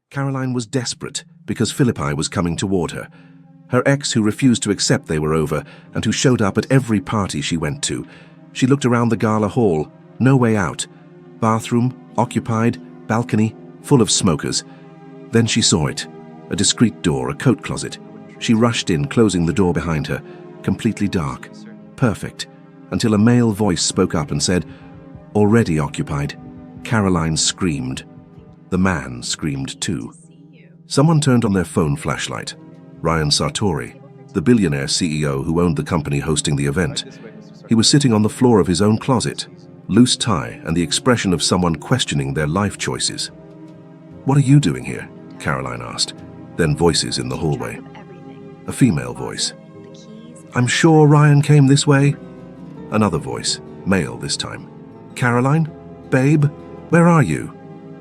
Caroline was desperate because Philippi was coming toward her. Her ex who refused to accept they were over and who showed up at every party she went to. She looked around the gala hall. No way out. Bathroom, occupied, balcony, full of smokers. Then she saw it. A discreet door, a coat closet. She rushed in, closing the door behind her. Completely dark. Perfect. Until a male voice spoke up and said, "Already occupied." Caroline screamed. The man screamed too. Someone turned on their phone flashlight. Ryan Sartori, the billionaire CEO who owned the company hosting the event. He was sitting on the floor of his own closet, loose tie and the expression of someone questioning their life choices. "What are you doing here?" Caroline asked. Then voices in the hallway. A female voice. "I'm sure Ryan came this way." Another voice, male this time. "Caroline? Babe? Where are you?"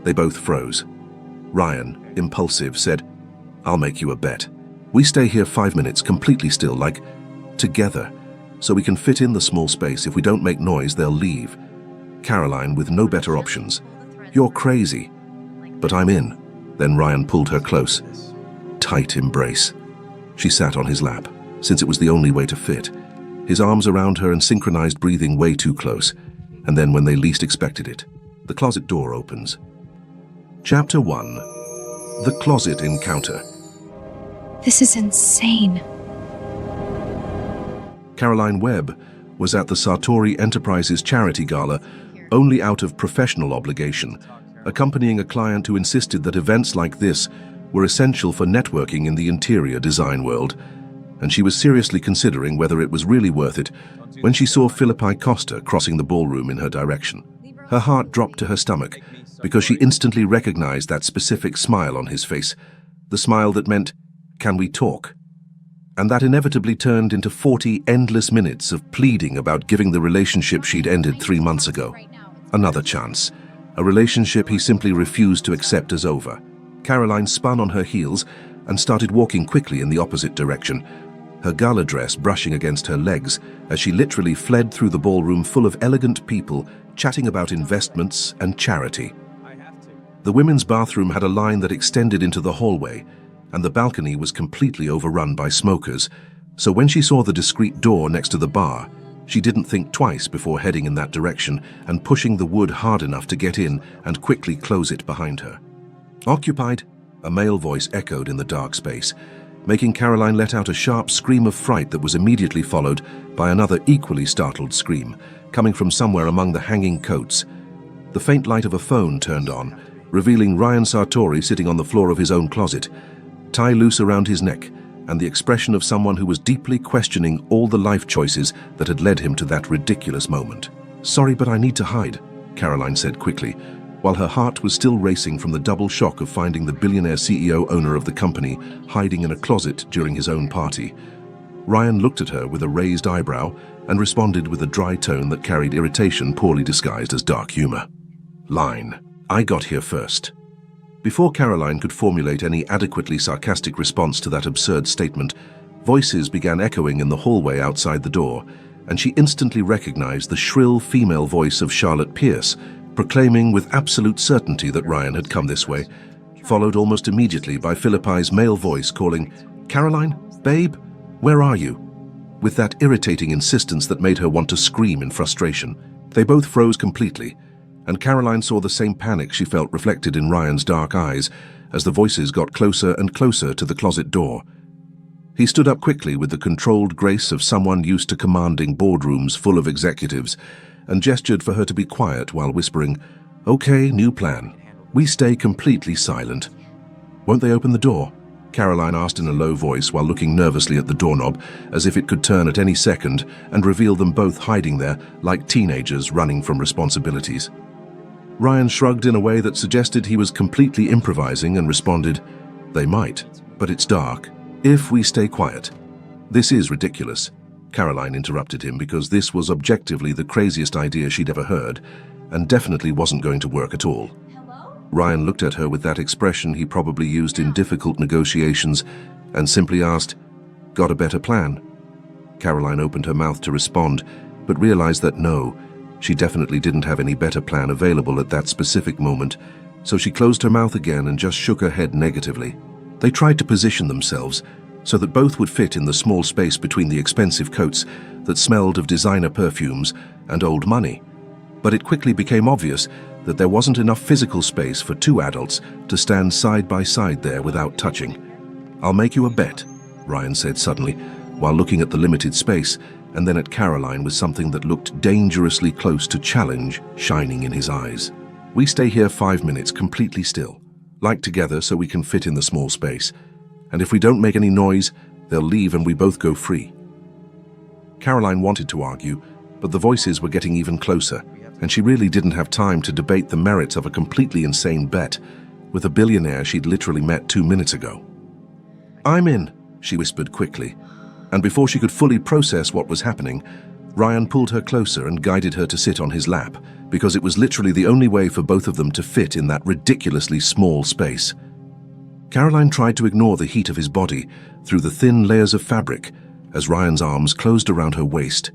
They both froze. Ryan, impulsive, said, "I'll make you a bet. We stay here 5 minutes completely still, like together, so we can fit in the small space. If we don't make noise, they'll leave." Caroline, with no better options. "You're crazy." "But I'm in." Then Ryan pulled her close. Tight embrace. She sat on his lap, since it was the only way to fit. His arms around her and synchronized breathing way too close. And then when they least expected it, the closet door opens. Chapter 1. The Closet Encounter. This is insane. Caroline Webb was at the Sartori Enterprises charity gala only out of professional obligation, accompanying a client who insisted that events like this were essential for networking in the interior design world, and she was seriously considering whether it was really worth it when she saw Philippi Costa crossing the ballroom in her direction. Her heart dropped to her stomach because she instantly recognized that specific smile on his face, the smile that meant, "Can we talk?" And that inevitably turned into 40 endless minutes of pleading about giving the relationship she'd ended 3 months ago another chance, a relationship he simply refused to accept as over. Caroline spun on her heels and started walking quickly in the opposite direction, her gala dress brushing against her legs as she literally fled through the ballroom full of elegant people chatting about investments and charity. The women's bathroom had a line that extended into the hallway, and the balcony was completely overrun by smokers, so when she saw the discreet door next to the bar, she didn't think twice before heading in that direction and pushing the wood hard enough to get in and quickly close it behind her. "Occupied," a male voice echoed in the dark space, making Caroline let out a sharp scream of fright that was immediately followed by another equally startled scream, coming from somewhere among the hanging coats. The faint light of a phone turned on, revealing Ryan Sartori sitting on the floor of his own closet, tie loose around his neck, and the expression of someone who was deeply questioning all the life choices that had led him to that ridiculous moment. "Sorry, but I need to hide," Caroline said quickly, while her heart was still racing from the double shock of finding the billionaire CEO owner of the company hiding in a closet during his own party. Ryan looked at her with a raised eyebrow and responded with a dry tone that carried irritation poorly disguised as dark humor. Line, "I got here first." Before Caroline could formulate any adequately sarcastic response to that absurd statement, voices began echoing in the hallway outside the door, and she instantly recognized the shrill female voice of Charlotte Pierce, proclaiming with absolute certainty that Ryan had come this way, followed almost immediately by Philippi's male voice calling, "Caroline? Babe? Where are you?" with that irritating insistence that made her want to scream in frustration. They both froze completely, and Caroline saw the same panic she felt reflected in Ryan's dark eyes as the voices got closer and closer to the closet door. He stood up quickly with the controlled grace of someone used to commanding boardrooms full of executives and gestured for her to be quiet while whispering, "Okay, new plan. We stay completely silent." "Won't they open the door?" Caroline asked in a low voice while looking nervously at the doorknob as if it could turn at any second and reveal them both hiding there like teenagers running from responsibilities. Ryan shrugged in a way that suggested he was completely improvising and responded, "They might, but it's dark. If we stay quiet." "This is ridiculous," Caroline interrupted him, because this was objectively the craziest idea she'd ever heard, and definitely wasn't going to work at all. Ryan looked at her with that expression he probably used in difficult negotiations and simply asked, "Got a better plan?" Caroline opened her mouth to respond, but realized that no, she definitely didn't have any better plan available at that specific moment, so she closed her mouth again and just shook her head negatively. They tried to position themselves so that both would fit in the small space between the expensive coats that smelled of designer perfumes and old money. But it quickly became obvious that there wasn't enough physical space for two adults to stand side by side there without touching. "I'll make you a bet," Ryan said suddenly, while looking at the limited space and then at Caroline with something that looked dangerously close to challenge shining in his eyes. "We stay here 5 minutes completely still, like together so we can fit in the small space. And if we don't make any noise, they'll leave and we both go free." Caroline wanted to argue, but the voices were getting even closer, and she really didn't have time to debate the merits of a completely insane bet with a billionaire she'd literally met 2 minutes ago. "I'm in," she whispered quickly, and before she could fully process what was happening, Ryan pulled her closer and guided her to sit on his lap, because it was literally the only way for both of them to fit in that ridiculously small space. Caroline tried to ignore the heat of his body through the thin layers of fabric as Ryan's arms closed around her waist,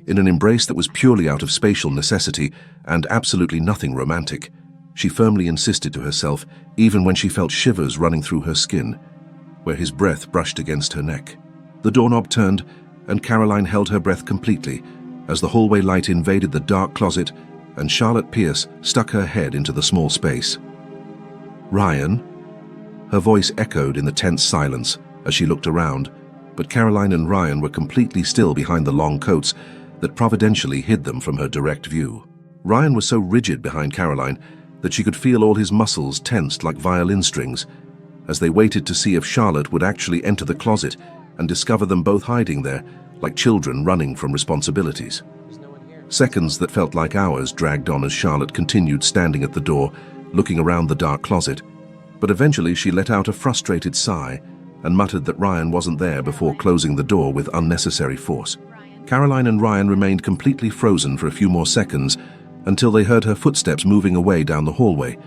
in an embrace that was purely out of spatial necessity and absolutely nothing romantic. She firmly insisted to herself, even when she felt shivers running through her skin, where his breath brushed against her neck. The doorknob turned, and Caroline held her breath completely as the hallway light invaded the dark closet and Charlotte Pierce stuck her head into the small space. "Ryan?" Her voice echoed in the tense silence as she looked around, but Caroline and Ryan were completely still behind the long coats that providentially hid them from her direct view. Ryan was so rigid behind Caroline that she could feel all his muscles tensed like violin strings as they waited to see if Charlotte would actually enter the closet and discover them both hiding there like children running from responsibilities. Seconds that felt like hours dragged on as Charlotte continued standing at the door, looking around the dark closet, but eventually she let out a frustrated sigh and muttered that Ryan wasn't there before closing the door with unnecessary force. Caroline and Ryan remained completely frozen for a few more seconds until they heard her footsteps moving away down the hallway,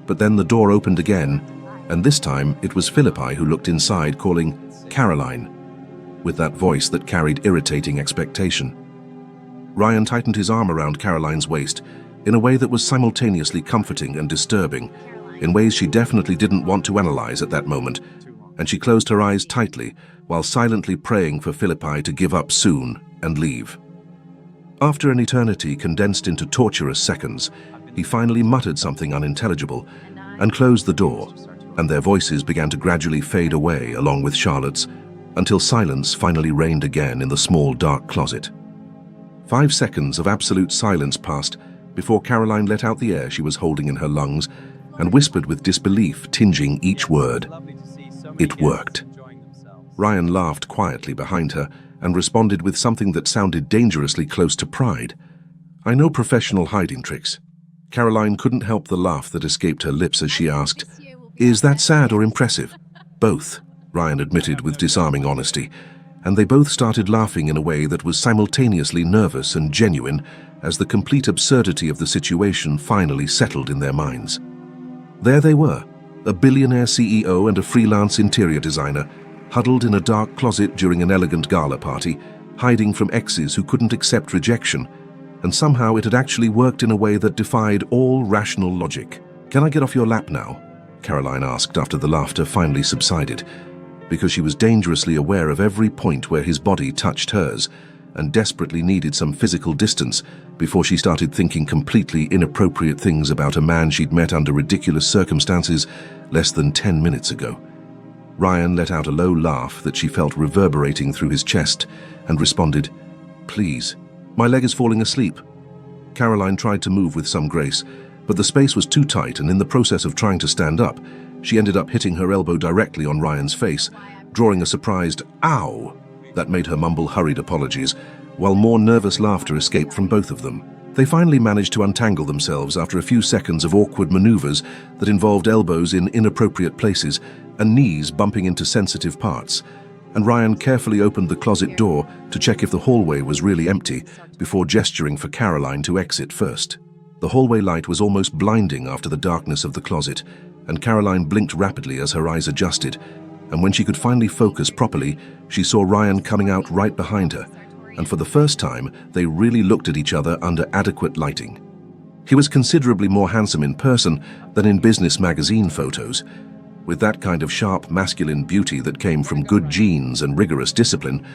but then the door opened again, and this time it was Philippi who looked inside, calling "Caroline," with that voice that carried irritating expectation. Ryan tightened his arm around Caroline's waist in a way that was simultaneously comforting and disturbing, in ways she definitely didn't want to analyze at that moment, and she closed her eyes tightly while silently praying for Philippi to give up soon and leave. After an eternity condensed into torturous seconds, he finally muttered something unintelligible and closed the door, and their voices began to gradually fade away along with Charlotte's, until silence finally reigned again in the small dark closet. 5 seconds of absolute silence passed before Caroline let out the air she was holding in her lungs and whispered with disbelief tinging each word. "It worked." Ryan laughed quietly behind her and responded with something that sounded dangerously close to pride. "I know professional hiding tricks." Caroline couldn't help the laugh that escaped her lips as she asked, "Is that sad or impressive?" "Both," Ryan admitted with disarming honesty, and they both started laughing in a way that was simultaneously nervous and genuine as the complete absurdity of the situation finally settled in their minds. There they were, a billionaire CEO and a freelance interior designer, huddled in a dark closet during an elegant gala party, hiding from exes who couldn't accept rejection, and somehow it had actually worked in a way that defied all rational logic. "Can I get off your lap now?" Caroline asked after the laughter finally subsided, because she was dangerously aware of every point where his body touched hers and desperately needed some physical distance before she started thinking completely inappropriate things about a man she'd met under ridiculous circumstances less than 10 minutes ago. Ryan let out a low laugh that she felt reverberating through his chest and responded, "Please, my leg is falling asleep." Caroline tried to move with some grace, but the space was too tight, and in the process of trying to stand up, she ended up hitting her elbow directly on Ryan's face, drawing a surprised "ow" that made her mumble hurried apologies, while more nervous laughter escaped from both of them. They finally managed to untangle themselves after a few seconds of awkward maneuvers that involved elbows in inappropriate places and knees bumping into sensitive parts, and Ryan carefully opened the closet door to check if the hallway was really empty before gesturing for Caroline to exit first. The hallway light was almost blinding after the darkness of the closet, and Caroline blinked rapidly as her eyes adjusted, and when she could finally focus properly, she saw Ryan coming out right behind her, and for the first time, they really looked at each other under adequate lighting. He was considerably more handsome in person than in business magazine photos, with that kind of sharp masculine beauty that came from good genes and rigorous discipline,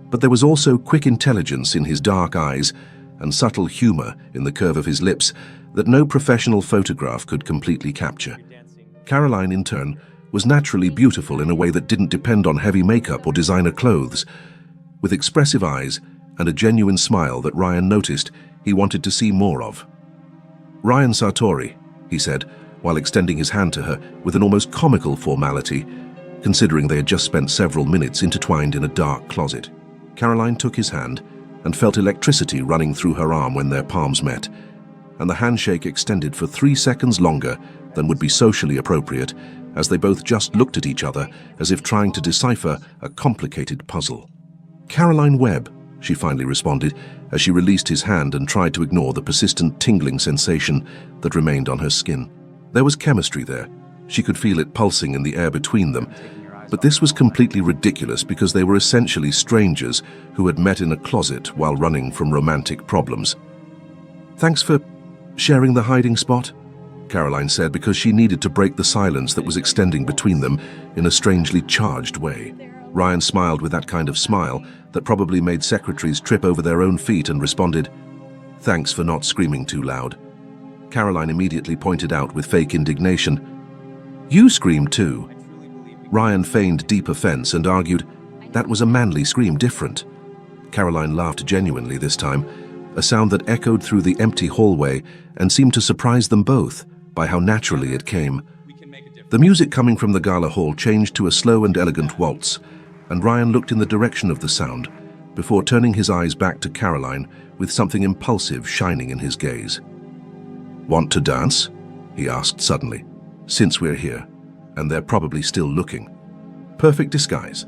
but there was also quick intelligence in his dark eyes and subtle humor in the curve of his lips that no professional photograph could completely capture. Caroline, in turn, was naturally beautiful in a way that didn't depend on heavy makeup or designer clothes, with expressive eyes and a genuine smile that Ryan noticed he wanted to see more of. "Ryan Sartori," he said, while extending his hand to her with an almost comical formality, considering they had just spent several minutes intertwined in a dark closet. Caroline took his hand and felt electricity running through her arm when their palms met, and the handshake extended for 3 seconds longer than would be socially appropriate, as they both just looked at each other as if trying to decipher a complicated puzzle. "Caroline Webb," she finally responded as she released his hand and tried to ignore the persistent tingling sensation that remained on her skin. There was chemistry there. She could feel it pulsing in the air between them, but this was completely ridiculous because they were essentially strangers who had met in a closet while running from romantic problems. "Thanks for sharing the hiding spot," Caroline said, because she needed to break the silence that was extending between them in a strangely charged way. Ryan smiled with that kind of smile that probably made secretaries trip over their own feet and responded, "Thanks for not screaming too loud." Caroline immediately pointed out with fake indignation, "You screamed too." Ryan feigned deep offense and argued, "That was a manly scream, different." Caroline laughed genuinely this time, a sound that echoed through the empty hallway and seemed to surprise them both by how naturally it came. The music coming from the gala hall changed to a slow and elegant waltz, and Ryan looked in the direction of the sound before turning his eyes back to Caroline with something impulsive shining in his gaze. "Want to dance?" he asked suddenly. "Since we're here, and they're probably still looking." Perfect disguise.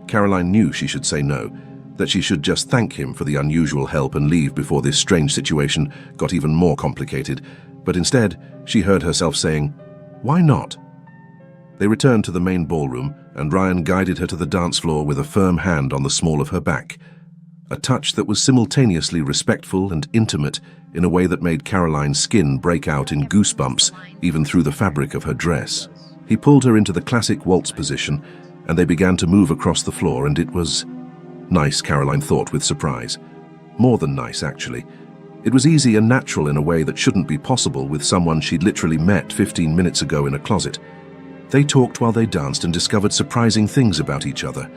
Caroline knew she should say no, that she should just thank him for the unusual help and leave before this strange situation got even more complicated, but instead she heard herself saying, "Why not?" They returned to the main ballroom, and Ryan guided her to the dance floor with a firm hand on the small of her back, a touch that was simultaneously respectful and intimate in a way that made Caroline's skin break out in goosebumps even through the fabric of her dress. He pulled her into the classic waltz position, and they began to move across the floor, and it was nice, Caroline thought with surprise. More than nice, actually. It was easy and natural in a way that shouldn't be possible with someone she'd literally met 15 minutes ago in a closet. They talked while they danced and discovered surprising things about each other,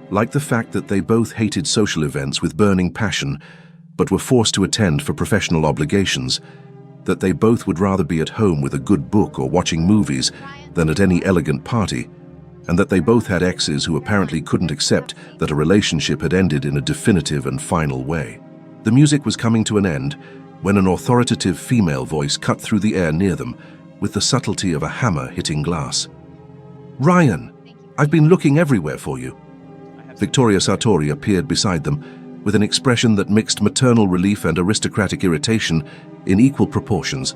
like the fact that they both hated social events with burning passion, but were forced to attend for professional obligations, that they both would rather be at home with a good book or watching movies than at any elegant party, and that they both had exes who apparently couldn't accept that a relationship had ended in a definitive and final way. The music was coming to an end when an authoritative female voice cut through the air near them with the subtlety of a hammer hitting glass. "Ryan, I've been looking everywhere for you." Victoria Sartori appeared beside them with an expression that mixed maternal relief and aristocratic irritation in equal proportions,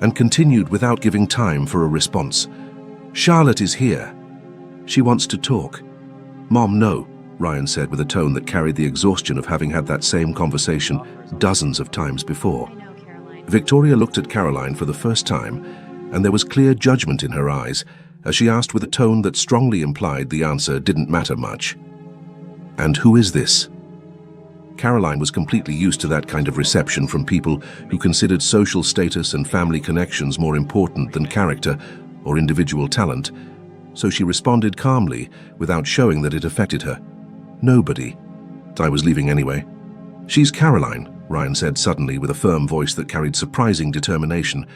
and continued without giving time for a response. "Charlotte is here. She wants to talk." "Mom, no," Ryan said with a tone that carried the exhaustion of having had that same conversation dozens of times before. Victoria looked at Caroline for the first time, and there was clear judgment in her eyes as she asked with a tone that strongly implied the answer didn't matter much. "And who is this?" Caroline was completely used to that kind of reception from people who considered social status and family connections more important than character or individual talent, so she responded calmly without showing that it affected her. "Nobody. I was leaving anyway." "She's Caroline," Ryan said suddenly with a firm voice that carried surprising determination,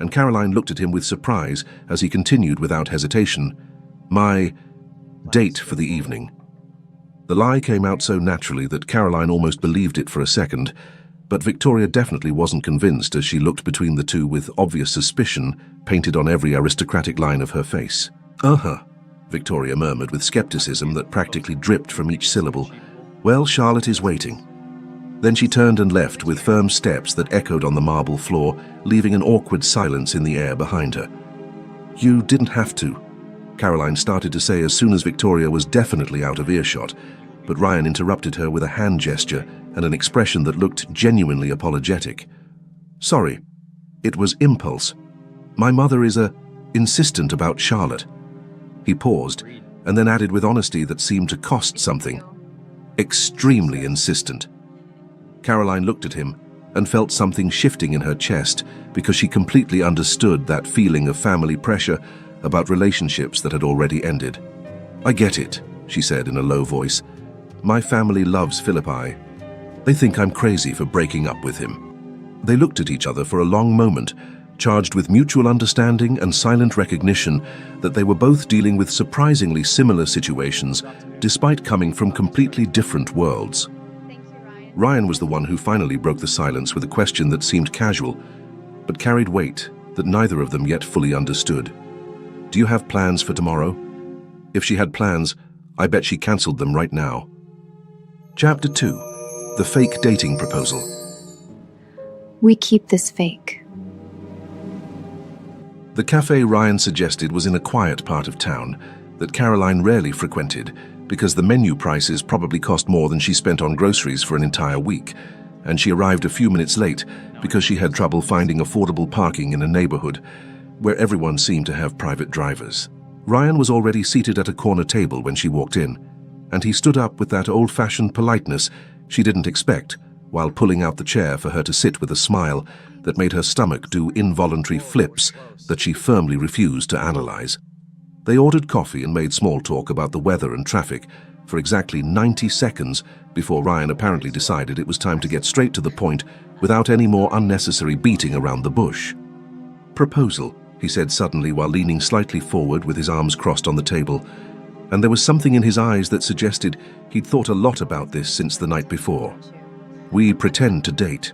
and Caroline looked at him with surprise as he continued without hesitation, "My date for the evening." The lie came out so naturally that Caroline almost believed it for a second, but Victoria definitely wasn't convinced as she looked between the two with obvious suspicion painted on every aristocratic line of her face. "Uh-huh," Victoria murmured with skepticism that practically dripped from each syllable. "Well, Charlotte is waiting." Then she turned and left with firm steps that echoed on the marble floor, leaving an awkward silence in the air behind her. "You didn't have to," Caroline started to say as soon as Victoria was definitely out of earshot, but Ryan interrupted her with a hand gesture and an expression that looked genuinely apologetic. "Sorry, It was impulse. My mother is insistent about Charlotte. He paused, and then added with honesty that seemed to cost something. Extremely insistent. Caroline looked at him and felt something shifting in her chest because she completely understood that feeling of family pressure about relationships that had already ended. I get it, she said in a low voice. My family loves Philippi. They think I'm crazy for breaking up with him. They looked at each other for a long moment, charged with mutual understanding and silent recognition that they were both dealing with surprisingly similar situations despite coming from completely different worlds. Ryan was the one who finally broke the silence with a question that seemed casual, but carried weight that neither of them yet fully understood. Do you have plans for tomorrow? If she had plans, I bet she cancelled them right now. Chapter 2. The Fake Dating Proposal. We keep this fake. The cafe Ryan suggested was in a quiet part of town that Caroline rarely frequented because the menu prices probably cost more than she spent on groceries for an entire week, and she arrived a few minutes late because she had trouble finding affordable parking in a neighborhood where everyone seemed to have private drivers. Ryan was already seated at a corner table when she walked in, and he stood up with that old-fashioned politeness she didn't expect while pulling out the chair for her to sit with a smile that made her stomach do involuntary flips that she firmly refused to analyze. They ordered coffee and made small talk about the weather and traffic for exactly 90 seconds before Ryan apparently decided it was time to get straight to the point without any more unnecessary beating around the bush. Proposal, he said suddenly while leaning slightly forward with his arms crossed on the table, and there was something in his eyes that suggested he'd thought a lot about this since the night before. We pretend to date.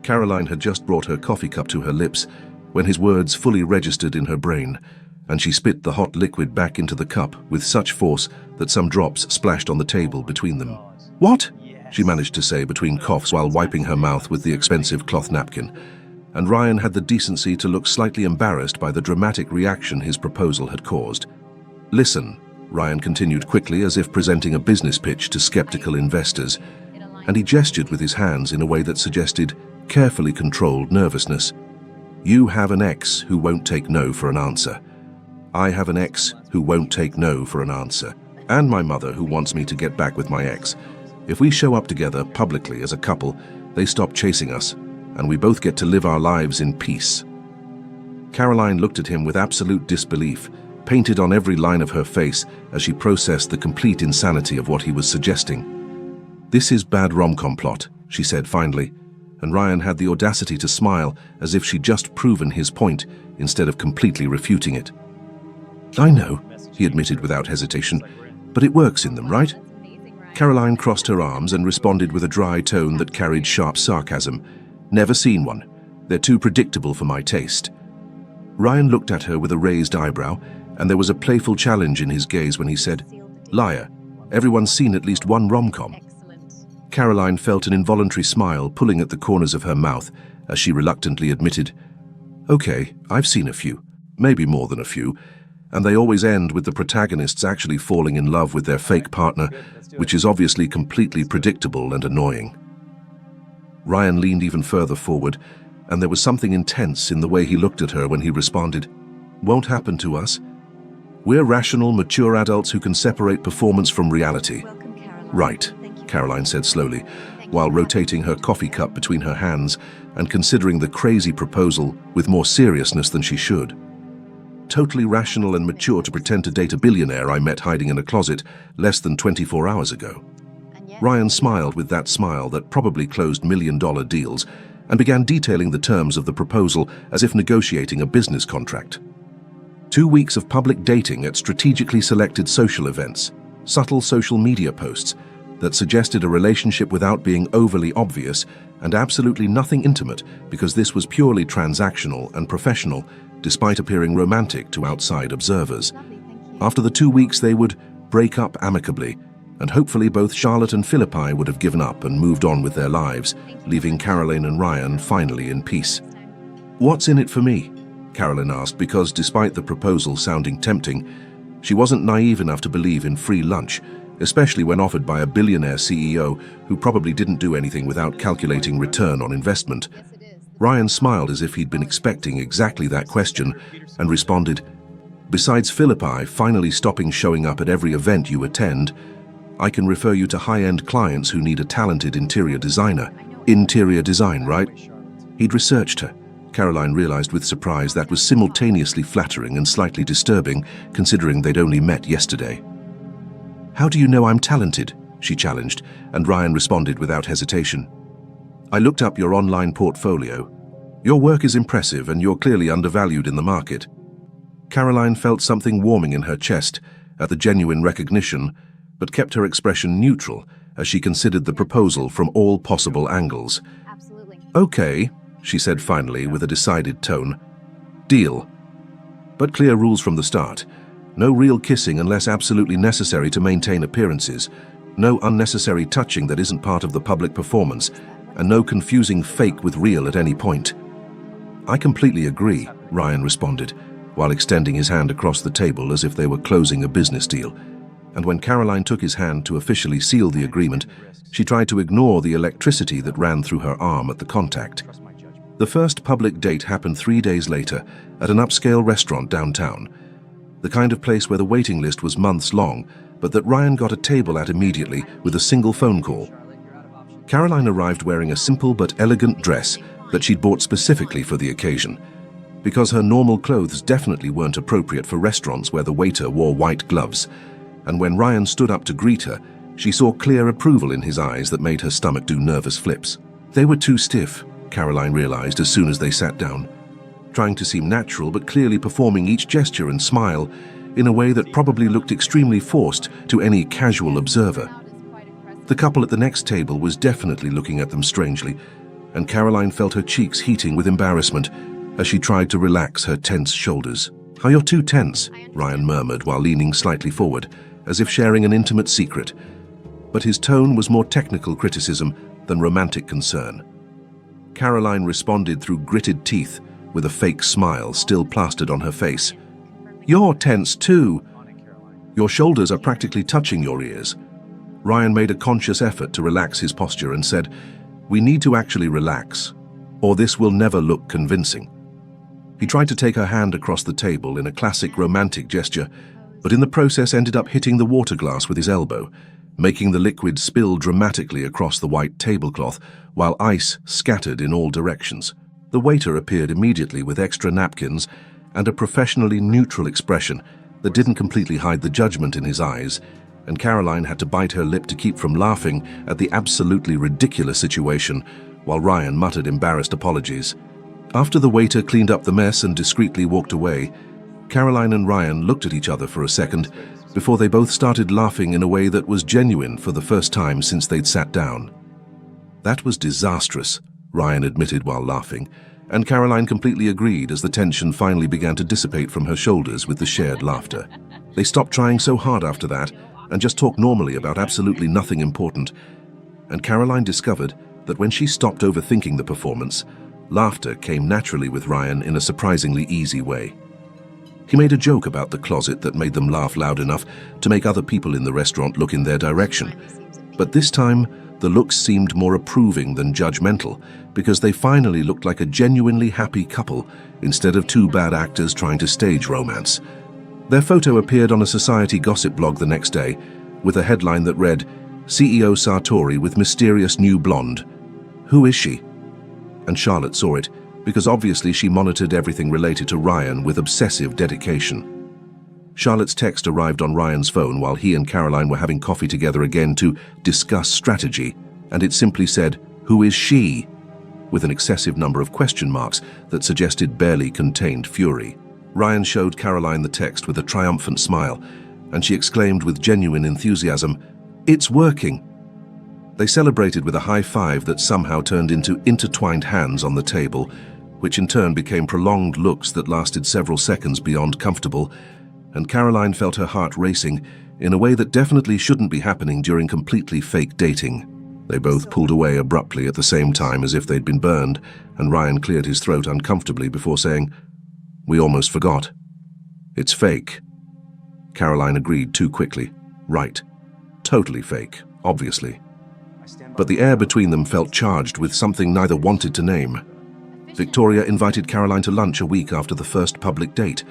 Caroline had just brought her coffee cup to her lips when his words fully registered in her brain, and she spit the hot liquid back into the cup with such force that some drops splashed on the table between them. What? She managed to say between coughs while wiping her mouth with the expensive cloth napkin, and Ryan had the decency to look slightly embarrassed by the dramatic reaction his proposal had caused. Listen, Ryan continued quickly as if presenting a business pitch to skeptical investors, and he gestured with his hands in a way that suggested carefully controlled nervousness. You have an ex who won't take no for an answer. I have an ex who won't take no for an answer, and my mother who wants me to get back with my ex. If we show up together publicly as a couple, they stop chasing us, and we both get to live our lives in peace. Caroline looked at him with absolute disbelief, painted on every line of her face as she processed the complete insanity of what he was suggesting. This is bad rom-com plot, she said finally, and Ryan had the audacity to smile as if she'd just proven his point instead of completely refuting it. I know, he admitted without hesitation, but it works in them, right? Caroline crossed her arms and responded with a dry tone that carried sharp sarcasm. Never seen one. They're too predictable for my taste. Ryan looked at her with a raised eyebrow, and there was a playful challenge in his gaze when he said, Liar, everyone's seen at least one rom-com. Caroline felt an involuntary smile pulling at the corners of her mouth as she reluctantly admitted, Okay, I've seen a few, maybe more than a few, and they always end with the protagonists actually falling in love with their fake partner, which is obviously completely predictable and annoying. Ryan leaned even further forward, and there was something intense in the way he looked at her when he responded, Won't happen to us. We're rational, mature adults who can separate performance from reality. Right, Caroline said slowly, while rotating her coffee cup between her hands and considering the crazy proposal with more seriousness than she should. Totally rational and mature to pretend to date a billionaire I met hiding in a closet less than 24 hours ago. Ryan smiled with that smile that probably closed million-dollar deals and began detailing the terms of the proposal as if negotiating a business contract. 2 weeks of public dating at strategically selected social events, subtle social media posts that suggested a relationship without being overly obvious, and absolutely nothing intimate because this was purely transactional and professional, despite appearing romantic to outside observers. After the 2 weeks, they would break up amicably, and hopefully both Charlotte and Philippi would have given up and moved on with their lives, leaving Caroline and Ryan finally in peace. What's in it for me? Caroline asked, because despite the proposal sounding tempting, she wasn't naive enough to believe in free lunch, especially when offered by a billionaire CEO who probably didn't do anything without calculating return on investment. Ryan smiled as if he'd been expecting exactly that question and responded, "Besides Philippi finally stopping showing up at every event you attend, I can refer you to high-end clients who need a talented interior designer." Interior design, right? He'd researched her. Caroline realized with surprise that was simultaneously flattering and slightly disturbing, considering they'd only met yesterday. "How do you know I'm talented?" she challenged, and Ryan responded without hesitation. "I looked up your online portfolio. Your work is impressive and you're clearly undervalued in the market." Caroline felt something warming in her chest at the genuine recognition, but kept her expression neutral as she considered the proposal from all possible angles. Absolutely. "Okay," she said finally with a decided tone. "Deal. But clear rules from the start. No real kissing unless absolutely necessary to maintain appearances. No unnecessary touching that isn't part of the public performance. And no confusing fake with real at any point." "I completely agree," Ryan responded, while extending his hand across the table as if they were closing a business deal. And when Caroline took his hand to officially seal the agreement, she tried to ignore the electricity that ran through her arm at the contact. The first public date happened 3 days later at an upscale restaurant downtown. The kind of place where the waiting list was months long, but that Ryan got a table at immediately with a single phone call. Caroline arrived wearing a simple but elegant dress that she'd bought specifically for the occasion, because her normal clothes definitely weren't appropriate for restaurants where the waiter wore white gloves. And when Ryan stood up to greet her, she saw clear approval in his eyes that made her stomach do nervous flips. They were too stiff, Caroline realized as soon as they sat down, trying to seem natural but clearly performing each gesture and smile in a way that probably looked extremely forced to any casual observer. The couple at the next table was definitely looking at them strangely, and Caroline felt her cheeks heating with embarrassment as she tried to relax her tense shoulders. "Are you too tense?" Ryan murmured while leaning slightly forward, as if sharing an intimate secret. But his tone was more technical criticism than romantic concern. Caroline responded through gritted teeth, with a fake smile still plastered on her face. "You're tense too. Your shoulders are practically touching your ears." Ryan made a conscious effort to relax his posture and said, "We need to actually relax, or this will never look convincing." He tried to take her hand across the table in a classic romantic gesture, but in the process ended up hitting the water glass with his elbow, making the liquid spill dramatically across the white tablecloth, while ice scattered in all directions. The waiter appeared immediately with extra napkins and a professionally neutral expression that didn't completely hide the judgment in his eyes, and Caroline had to bite her lip to keep from laughing at the absolutely ridiculous situation, while Ryan muttered embarrassed apologies. After the waiter cleaned up the mess and discreetly walked away, Caroline and Ryan looked at each other for a second before they both started laughing in a way that was genuine for the first time since they'd sat down. "That was disastrous," Ryan admitted while laughing, and Caroline completely agreed as the tension finally began to dissipate from her shoulders with the shared laughter. They stopped trying so hard after that and just talked normally about absolutely nothing important, and Caroline discovered that when she stopped overthinking the performance, laughter came naturally with Ryan in a surprisingly easy way. He made a joke about the closet that made them laugh loud enough to make other people in the restaurant look in their direction. But this time, the looks seemed more approving than judgmental, because they finally looked like a genuinely happy couple instead of two bad actors trying to stage romance. Their photo appeared on a society gossip blog the next day, with a headline that read, "CEO Sartori with mysterious new blonde. Who is she?" And Charlotte saw it, because obviously she monitored everything related to Ryan with obsessive dedication. Charlotte's text arrived on Ryan's phone while he and Caroline were having coffee together again to discuss strategy, and it simply said, "Who is she?" with an excessive number of question marks that suggested barely contained fury. Ryan showed Caroline the text with a triumphant smile, and she exclaimed with genuine enthusiasm, "It's working!" They celebrated with a high five that somehow turned into intertwined hands on the table, which in turn became prolonged looks that lasted several seconds beyond comfortable, and Caroline felt her heart racing in a way that definitely shouldn't be happening during completely fake dating. They both pulled away abruptly at the same time as if they'd been burned, and Ryan cleared his throat uncomfortably before saying, "We almost forgot. It's fake." Caroline agreed too quickly. Right. Totally fake, obviously. But the air between them felt charged with something neither wanted to name. Victoria invited Caroline to lunch a week after the first public date,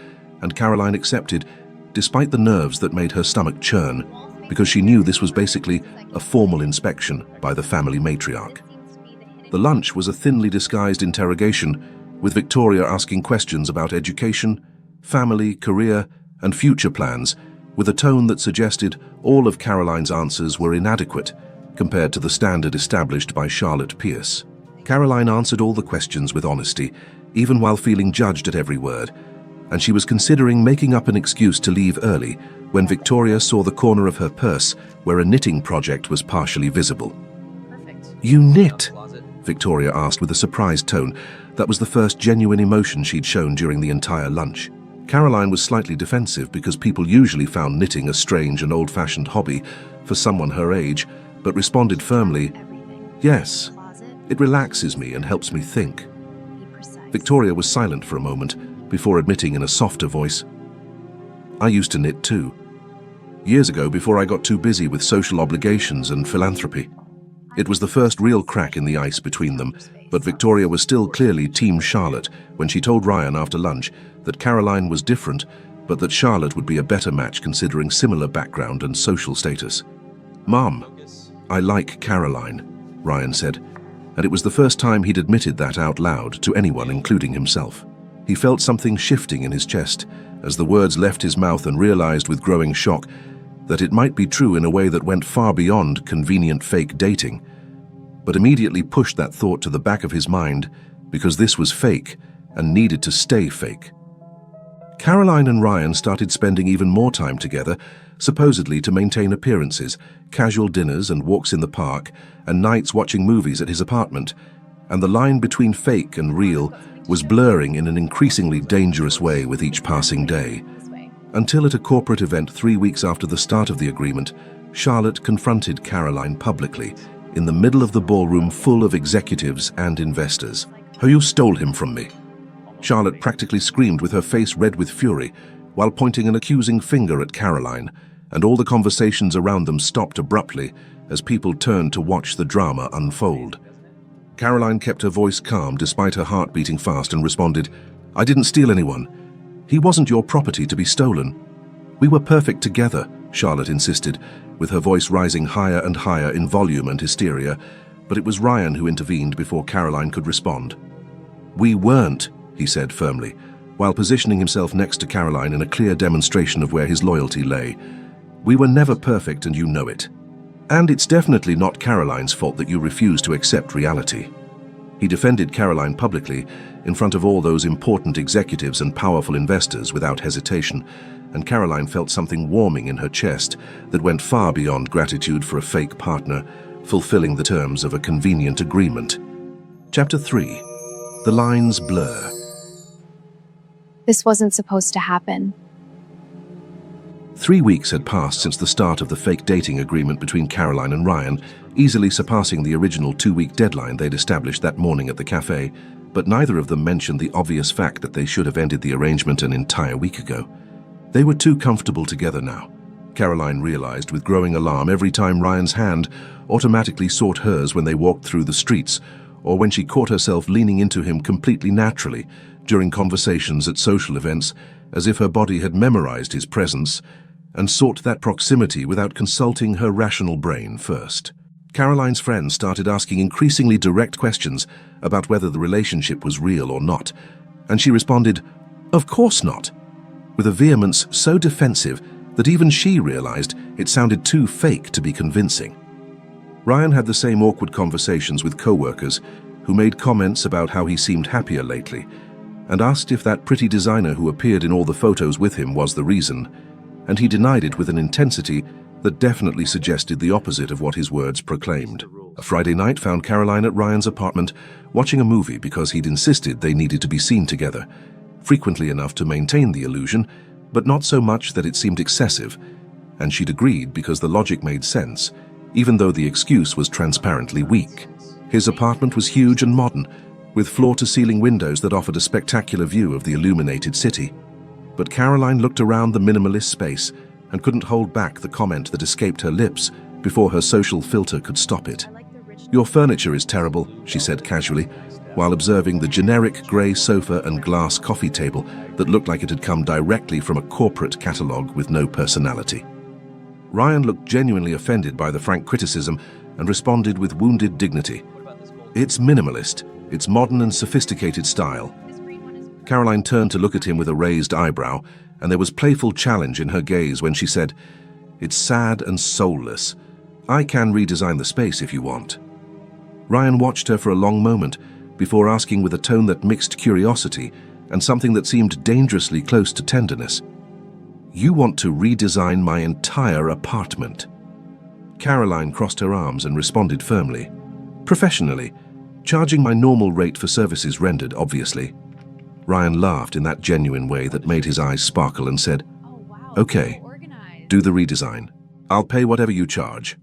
and Caroline accepted, despite the nerves that made her stomach churn, because she knew this was basically a formal inspection by the family matriarch. The lunch was a thinly disguised interrogation, with Victoria asking questions about education, family, career, and future plans, with a tone that suggested all of Caroline's answers were inadequate compared to the standard established by Charlotte Pierce. Caroline answered all the questions with honesty, even while feeling judged at every word, and she was considering making up an excuse to leave early when Victoria saw the corner of her purse where a knitting project was partially visible. "You knit?" Victoria asked with a surprised tone. That was the first genuine emotion she'd shown during the entire lunch. Caroline was slightly defensive because people usually found knitting a strange and old-fashioned hobby for someone her age, but responded firmly, "Yes, it relaxes me and helps me think." Victoria was silent for a moment before admitting in a softer voice, "I used to knit too. Years ago, before I got too busy with social obligations and philanthropy." It was the first real crack in the ice between them, but Victoria was still clearly Team Charlotte when she told Ryan after lunch that Caroline was different, but that Charlotte would be a better match considering similar background and social status. "Mom, I like Caroline," Ryan said, and it was the first time he'd admitted that out loud to anyone, including himself. He felt something shifting in his chest as the words left his mouth and realized with growing shock that it might be true in a way that went far beyond convenient fake dating, but immediately pushed that thought to the back of his mind because this was fake and needed to stay fake. Caroline and Ryan started spending even more time together, supposedly to maintain appearances, casual dinners and walks in the park, and nights watching movies at his apartment, and the line between fake and real was blurring in an increasingly dangerous way with each passing day. Until at a corporate event 3 weeks after the start of the agreement, Charlotte confronted Caroline publicly, in the middle of the ballroom full of executives and investors. "You stole him from me." Charlotte practically screamed with her face red with fury, while pointing an accusing finger at Caroline, and all the conversations around them stopped abruptly as people turned to watch the drama unfold. Caroline kept her voice calm despite her heart beating fast and responded, "I didn't steal anyone. He wasn't your property to be stolen." "We were perfect together," Charlotte insisted, with her voice rising higher and higher in volume and hysteria, but it was Ryan who intervened before Caroline could respond. "We weren't," he said firmly, while positioning himself next to Caroline in a clear demonstration of where his loyalty lay. "We were never perfect and you know it. And it's definitely not Caroline's fault that you refuse to accept reality." He defended Caroline publicly in front of all those important executives and powerful investors without hesitation, and Caroline felt something warming in her chest that went far beyond gratitude for a fake partner, fulfilling the terms of a convenient agreement. Chapter 3. The Lines Blur. This wasn't supposed to happen. 3 weeks had passed since the start of the fake dating agreement between Caroline and Ryan, easily surpassing the original 2-week deadline they'd established that morning at the cafe, but neither of them mentioned the obvious fact that they should have ended the arrangement an entire week ago. They were too comfortable together now. Caroline realized with growing alarm every time Ryan's hand automatically sought hers when they walked through the streets, or when she caught herself leaning into him completely naturally during conversations at social events, as if her body had memorized his presence and sought that proximity without consulting her rational brain first. Caroline's friends started asking increasingly direct questions about whether the relationship was real or not, and she responded, "Of course not," with a vehemence so defensive that even she realized it sounded too fake to be convincing. Ryan had the same awkward conversations with co-workers who made comments about how he seemed happier lately, and asked if that pretty designer who appeared in all the photos with him was the reason, and he denied it with an intensity that definitely suggested the opposite of what his words proclaimed. A Friday night found Caroline at Ryan's apartment watching a movie because he'd insisted they needed to be seen together, frequently enough to maintain the illusion, but not so much that it seemed excessive, and she'd agreed because the logic made sense, even though the excuse was transparently weak. His apartment was huge and modern, with floor-to-ceiling windows that offered a spectacular view of the illuminated city. But Caroline looked around the minimalist space and couldn't hold back the comment that escaped her lips before her social filter could stop it. "Your furniture is terrible," she said casually, while observing the generic grey sofa and glass coffee table that looked like it had come directly from a corporate catalogue with no personality. Ryan looked genuinely offended by the frank criticism and responded with wounded dignity. "It's minimalist. It's modern and sophisticated style." Caroline turned to look at him with a raised eyebrow, and there was playful challenge in her gaze when she said, "It's sad and soulless. I can redesign the space if you want." Ryan watched her for a long moment before asking with a tone that mixed curiosity and something that seemed dangerously close to tenderness, "You want to redesign my entire apartment?" Caroline crossed her arms and responded firmly, "Professionally, charging my normal rate for services rendered, obviously." Ryan laughed in that genuine way that made his eyes sparkle and said, "Okay, do the redesign. I'll pay whatever you charge."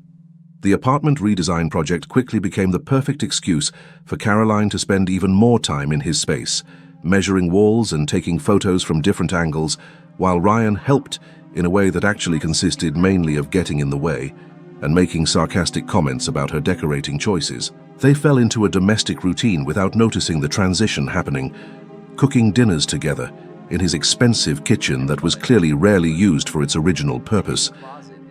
The apartment redesign project quickly became the perfect excuse for Caroline to spend even more time in his space, measuring walls and taking photos from different angles, while Ryan helped in a way that actually consisted mainly of getting in the way and making sarcastic comments about her decorating choices. They fell into a domestic routine without noticing the transition happening, cooking dinners together in his expensive kitchen that was clearly rarely used for its original purpose,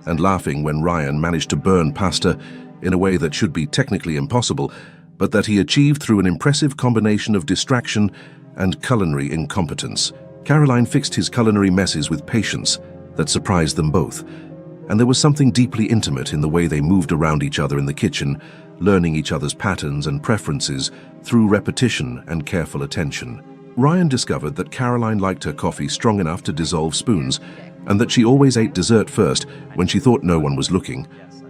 and laughing when Ryan managed to burn pasta in a way that should be technically impossible, but that he achieved through an impressive combination of distraction and culinary incompetence. Caroline fixed his culinary messes with patience that surprised them both, and there was something deeply intimate in the way they moved around each other in the kitchen, learning each other's patterns and preferences through repetition and careful attention. Ryan discovered that Caroline liked her coffee strong enough to dissolve spoons, and that she always ate dessert first when she thought no one was looking,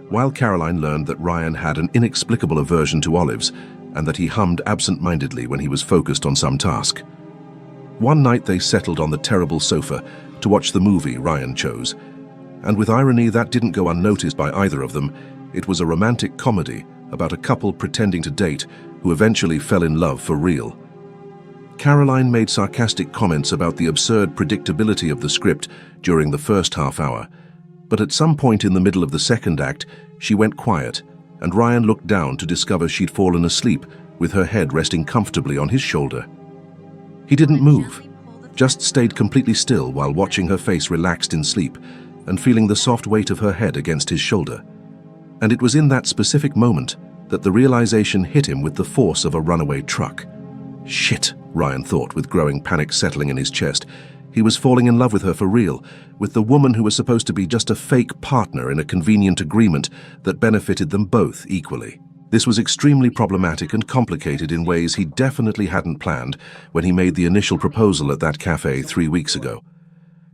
while Caroline learned that Ryan had an inexplicable aversion to olives, and that he hummed absent-mindedly when he was focused on some task. One night they settled on the terrible sofa to watch the movie Ryan chose, and with irony that didn't go unnoticed by either of them, it was a romantic comedy about a couple pretending to date who eventually fell in love for real. Caroline made sarcastic comments about the absurd predictability of the script during the first half hour, but at some point in the middle of the second act, she went quiet, and Ryan looked down to discover she'd fallen asleep with her head resting comfortably on his shoulder. He didn't move, just stayed completely still while watching her face relaxed in sleep and feeling the soft weight of her head against his shoulder. And it was in that specific moment that the realization hit him with the force of a runaway truck. Shit, Ryan thought with growing panic settling in his chest. He was falling in love with her for real, with the woman who was supposed to be just a fake partner in a convenient agreement that benefited them both equally. This was extremely problematic and complicated in ways he definitely hadn't planned when he made the initial proposal at that cafe 3 weeks ago.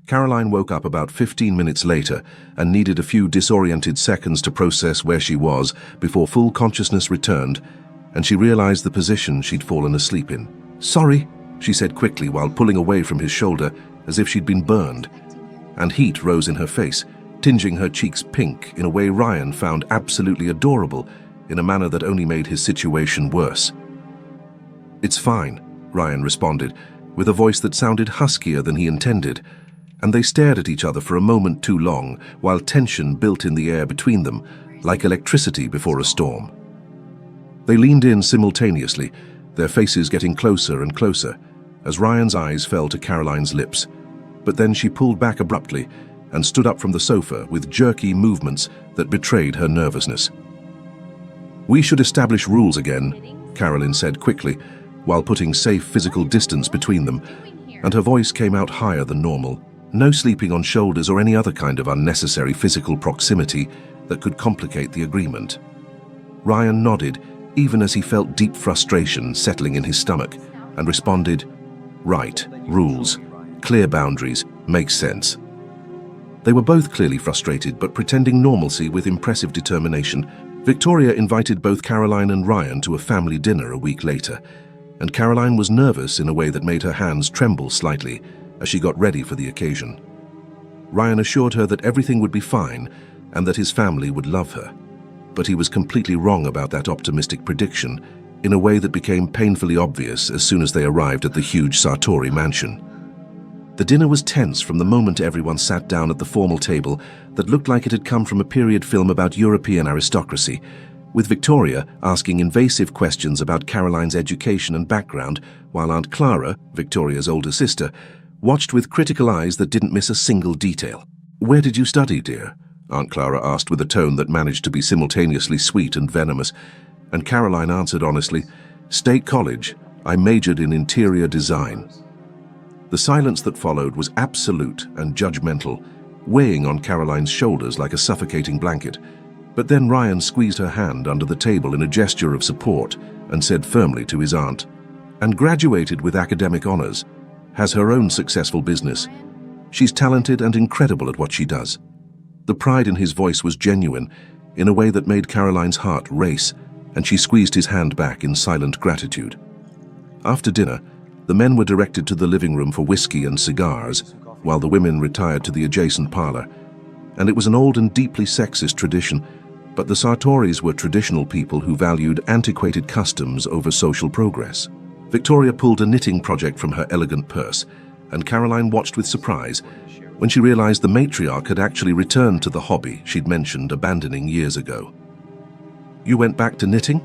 Caroline woke up about 15 minutes later and needed a few disoriented seconds to process where she was before full consciousness returned, and she realized the position she'd fallen asleep in. "Sorry," she said quickly while pulling away from his shoulder as if she'd been burned, and heat rose in her face, tinging her cheeks pink in a way Ryan found absolutely adorable, in a manner that only made his situation worse. "It's fine," Ryan responded, with a voice that sounded huskier than he intended, and they stared at each other for a moment too long, while tension built in the air between them, like electricity before a storm. They leaned in simultaneously, their faces getting closer and closer, as Ryan's eyes fell to Caroline's lips. But then she pulled back abruptly and stood up from the sofa with jerky movements that betrayed her nervousness. "We should establish rules again," Caroline said quickly, while putting safe physical distance between them, and her voice came out higher than normal. "No sleeping on shoulders or any other kind of unnecessary physical proximity that could complicate the agreement." Ryan nodded, even as he felt deep frustration settling in his stomach, and responded, "Right, rules, clear boundaries, makes sense." They were both clearly frustrated, but pretending normalcy with impressive determination. Victoria invited both Caroline and Ryan to a family dinner a week later, and Caroline was nervous in a way that made her hands tremble slightly as she got ready for the occasion. Ryan assured her that everything would be fine and that his family would love her. But he was completely wrong about that optimistic prediction in a way that became painfully obvious as soon as they arrived at the huge Sartori mansion. The dinner was tense from the moment everyone sat down at the formal table that looked like it had come from a period film about European aristocracy, with Victoria asking invasive questions about Caroline's education and background, while Aunt Clara, Victoria's older sister, watched with critical eyes that didn't miss a single detail. "Where did you study, dear?" Aunt Clara asked with a tone that managed to be simultaneously sweet and venomous, and Caroline answered honestly, "State College. I majored in interior design." The silence that followed was absolute and judgmental, weighing on Caroline's shoulders like a suffocating blanket. But then Ryan squeezed her hand under the table in a gesture of support and said firmly to his aunt, "And graduated with academic honors, has her own successful business. She's talented and incredible at what she does." The pride in his voice was genuine, in a way that made Caroline's heart race, and she squeezed his hand back in silent gratitude. After dinner, the men were directed to the living room for whiskey and cigars, while the women retired to the adjacent parlor. And it was an old and deeply sexist tradition, but the Sartoris were traditional people who valued antiquated customs over social progress. Victoria pulled a knitting project from her elegant purse, and Caroline watched with surprise when she realized the matriarch had actually returned to the hobby she'd mentioned abandoning years ago. "You went back to knitting?"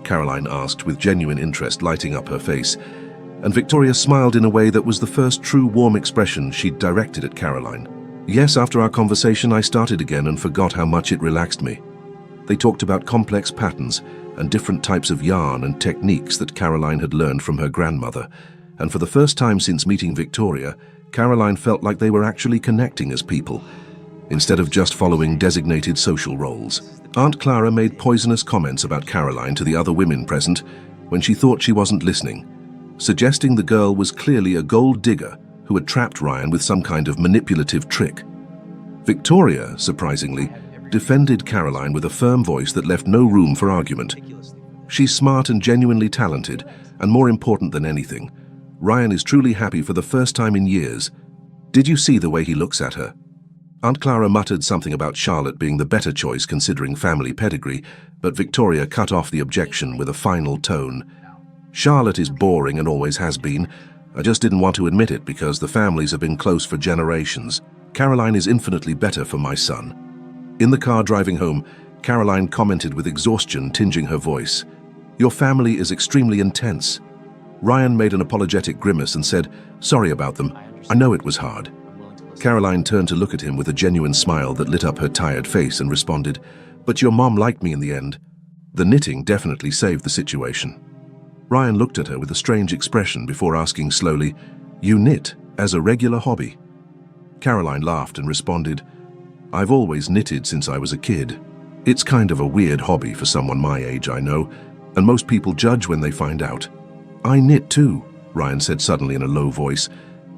Caroline asked with genuine interest lighting up her face, and Victoria smiled in a way that was the first true warm expression she'd directed at Caroline. "Yes, after our conversation I started again and forgot how much it relaxed me." They talked about complex patterns and different types of yarn and techniques that Caroline had learned from her grandmother, and for the first time since meeting Victoria, Caroline felt like they were actually connecting as people, instead of just following designated social roles. Aunt Clara made poisonous comments about Caroline to the other women present when she thought she wasn't listening, suggesting the girl was clearly a gold digger who had trapped Ryan with some kind of manipulative trick. Victoria, surprisingly, defended Caroline with a firm voice that left no room for argument. "She's smart and genuinely talented, and more important than anything, Ryan is truly happy for the first time in years. Did you see the way he looks at her?" Aunt Clara muttered something about Charlotte being the better choice considering family pedigree, but Victoria cut off the objection with a final tone. "Charlotte is boring and always has been. I just didn't want to admit it because the families have been close for generations. Caroline is infinitely better for my son." In the car driving home, Caroline commented with exhaustion tinging her voice, "Your family is extremely intense." Ryan made an apologetic grimace and said, "Sorry about them. I know it was hard." Caroline turned to look at him with a genuine smile that lit up her tired face and responded, "But your mom liked me in the end." The knitting definitely saved the situation. Ryan looked at her with a strange expression before asking slowly, "You knit as a regular hobby?" Caroline laughed and responded, "I've always knitted since I was a kid. It's kind of a weird hobby for someone my age, I know, and most people judge when they find out." "I knit too," Ryan said suddenly in a low voice,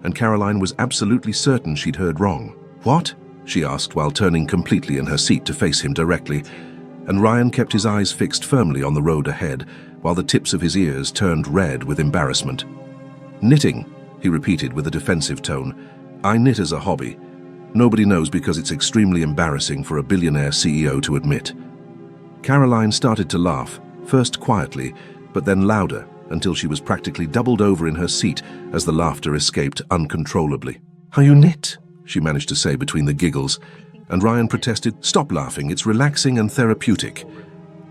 and Caroline was absolutely certain she'd heard wrong. "What?" she asked while turning completely in her seat to face him directly, and Ryan kept his eyes fixed firmly on the road ahead, while the tips of his ears turned red with embarrassment. "Knitting," he repeated with a defensive tone. "I knit as a hobby. Nobody knows because it's extremely embarrassing for a billionaire CEO to admit." Caroline started to laugh, first quietly, but then louder, until she was practically doubled over in her seat as the laughter escaped uncontrollably. "How you knit?" she managed to say between the giggles, and Ryan protested, "Stop laughing, it's relaxing and therapeutic."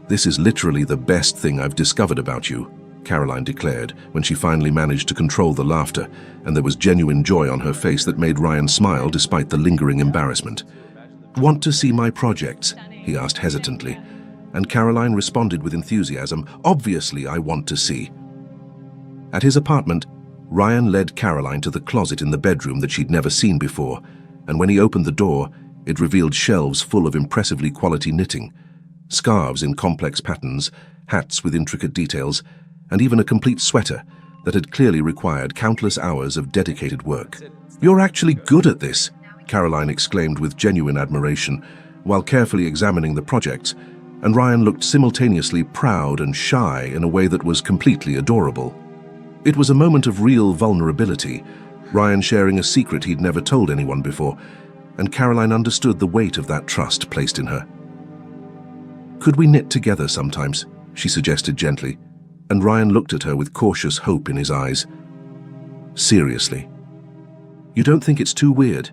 "This is literally the best thing I've discovered about you," Caroline declared when she finally managed to control the laughter, and there was genuine joy on her face that made Ryan smile despite the lingering embarrassment. "Want to see my projects?" he asked hesitantly, and Caroline responded with enthusiasm, "Obviously I want to see." At his apartment, Ryan led Caroline to the closet in the bedroom that she'd never seen before, and when he opened the door, it revealed shelves full of impressively quality knitting, scarves in complex patterns, hats with intricate details, and even a complete sweater that had clearly required countless hours of dedicated work. "You're actually good at this," Caroline exclaimed with genuine admiration, while carefully examining the projects, and Ryan looked simultaneously proud and shy in a way that was completely adorable. It was a moment of real vulnerability, Ryan sharing a secret he'd never told anyone before, and Caroline understood the weight of that trust placed in her. "Could we knit together sometimes?" she suggested gently, and Ryan looked at her with cautious hope in his eyes. "Seriously? You don't think it's too weird?"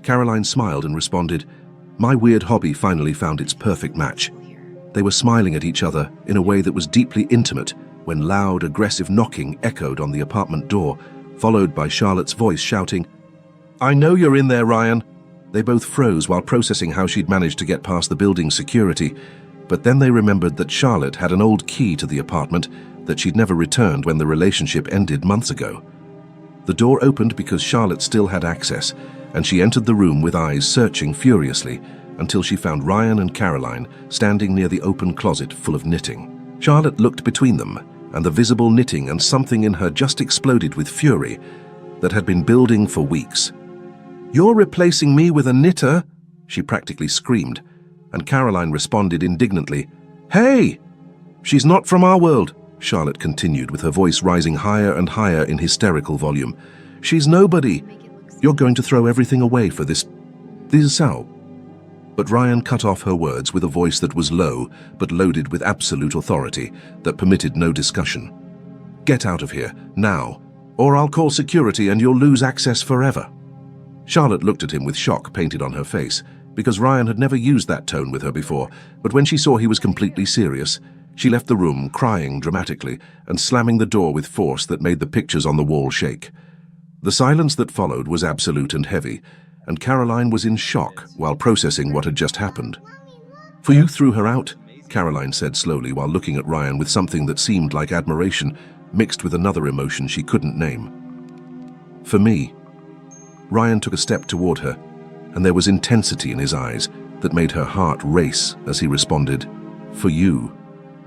Caroline smiled and responded, "My weird hobby finally found its perfect match." They were smiling at each other in a way that was deeply intimate when loud, aggressive knocking echoed on the apartment door, followed by Charlotte's voice shouting, "I know you're in there, Ryan." They both froze while processing how she'd managed to get past the building's security, but then they remembered that Charlotte had an old key to the apartment that she'd never returned when the relationship ended months ago. The door opened because Charlotte still had access, and she entered the room with eyes searching furiously until she found Ryan and Caroline standing near the open closet full of knitting. Charlotte looked between them, and the visible knitting and something in her just exploded with fury that had been building for weeks. "You're replacing me with a knitter?" she practically screamed, and Caroline responded indignantly, "Hey! She's not from our world," Charlotte continued with her voice rising higher and higher in hysterical volume. "She's nobody. You're going to throw everything away for this how?" But Ryan cut off her words with a voice that was low but loaded with absolute authority that permitted no discussion. "Get out of here, now, or I'll call security and you'll lose access forever." Charlotte looked at him with shock painted on her face, because Ryan had never used that tone with her before, but when she saw he was completely serious, she left the room crying dramatically and slamming the door with force that made the pictures on the wall shake. The silence that followed was absolute and heavy, and Caroline was in shock while processing what had just happened. "For you threw her out?" Caroline said slowly while looking at Ryan with something that seemed like admiration, mixed with another emotion she couldn't name. "For me." Ryan took a step toward her, and there was intensity in his eyes that made her heart race as he responded, "For you."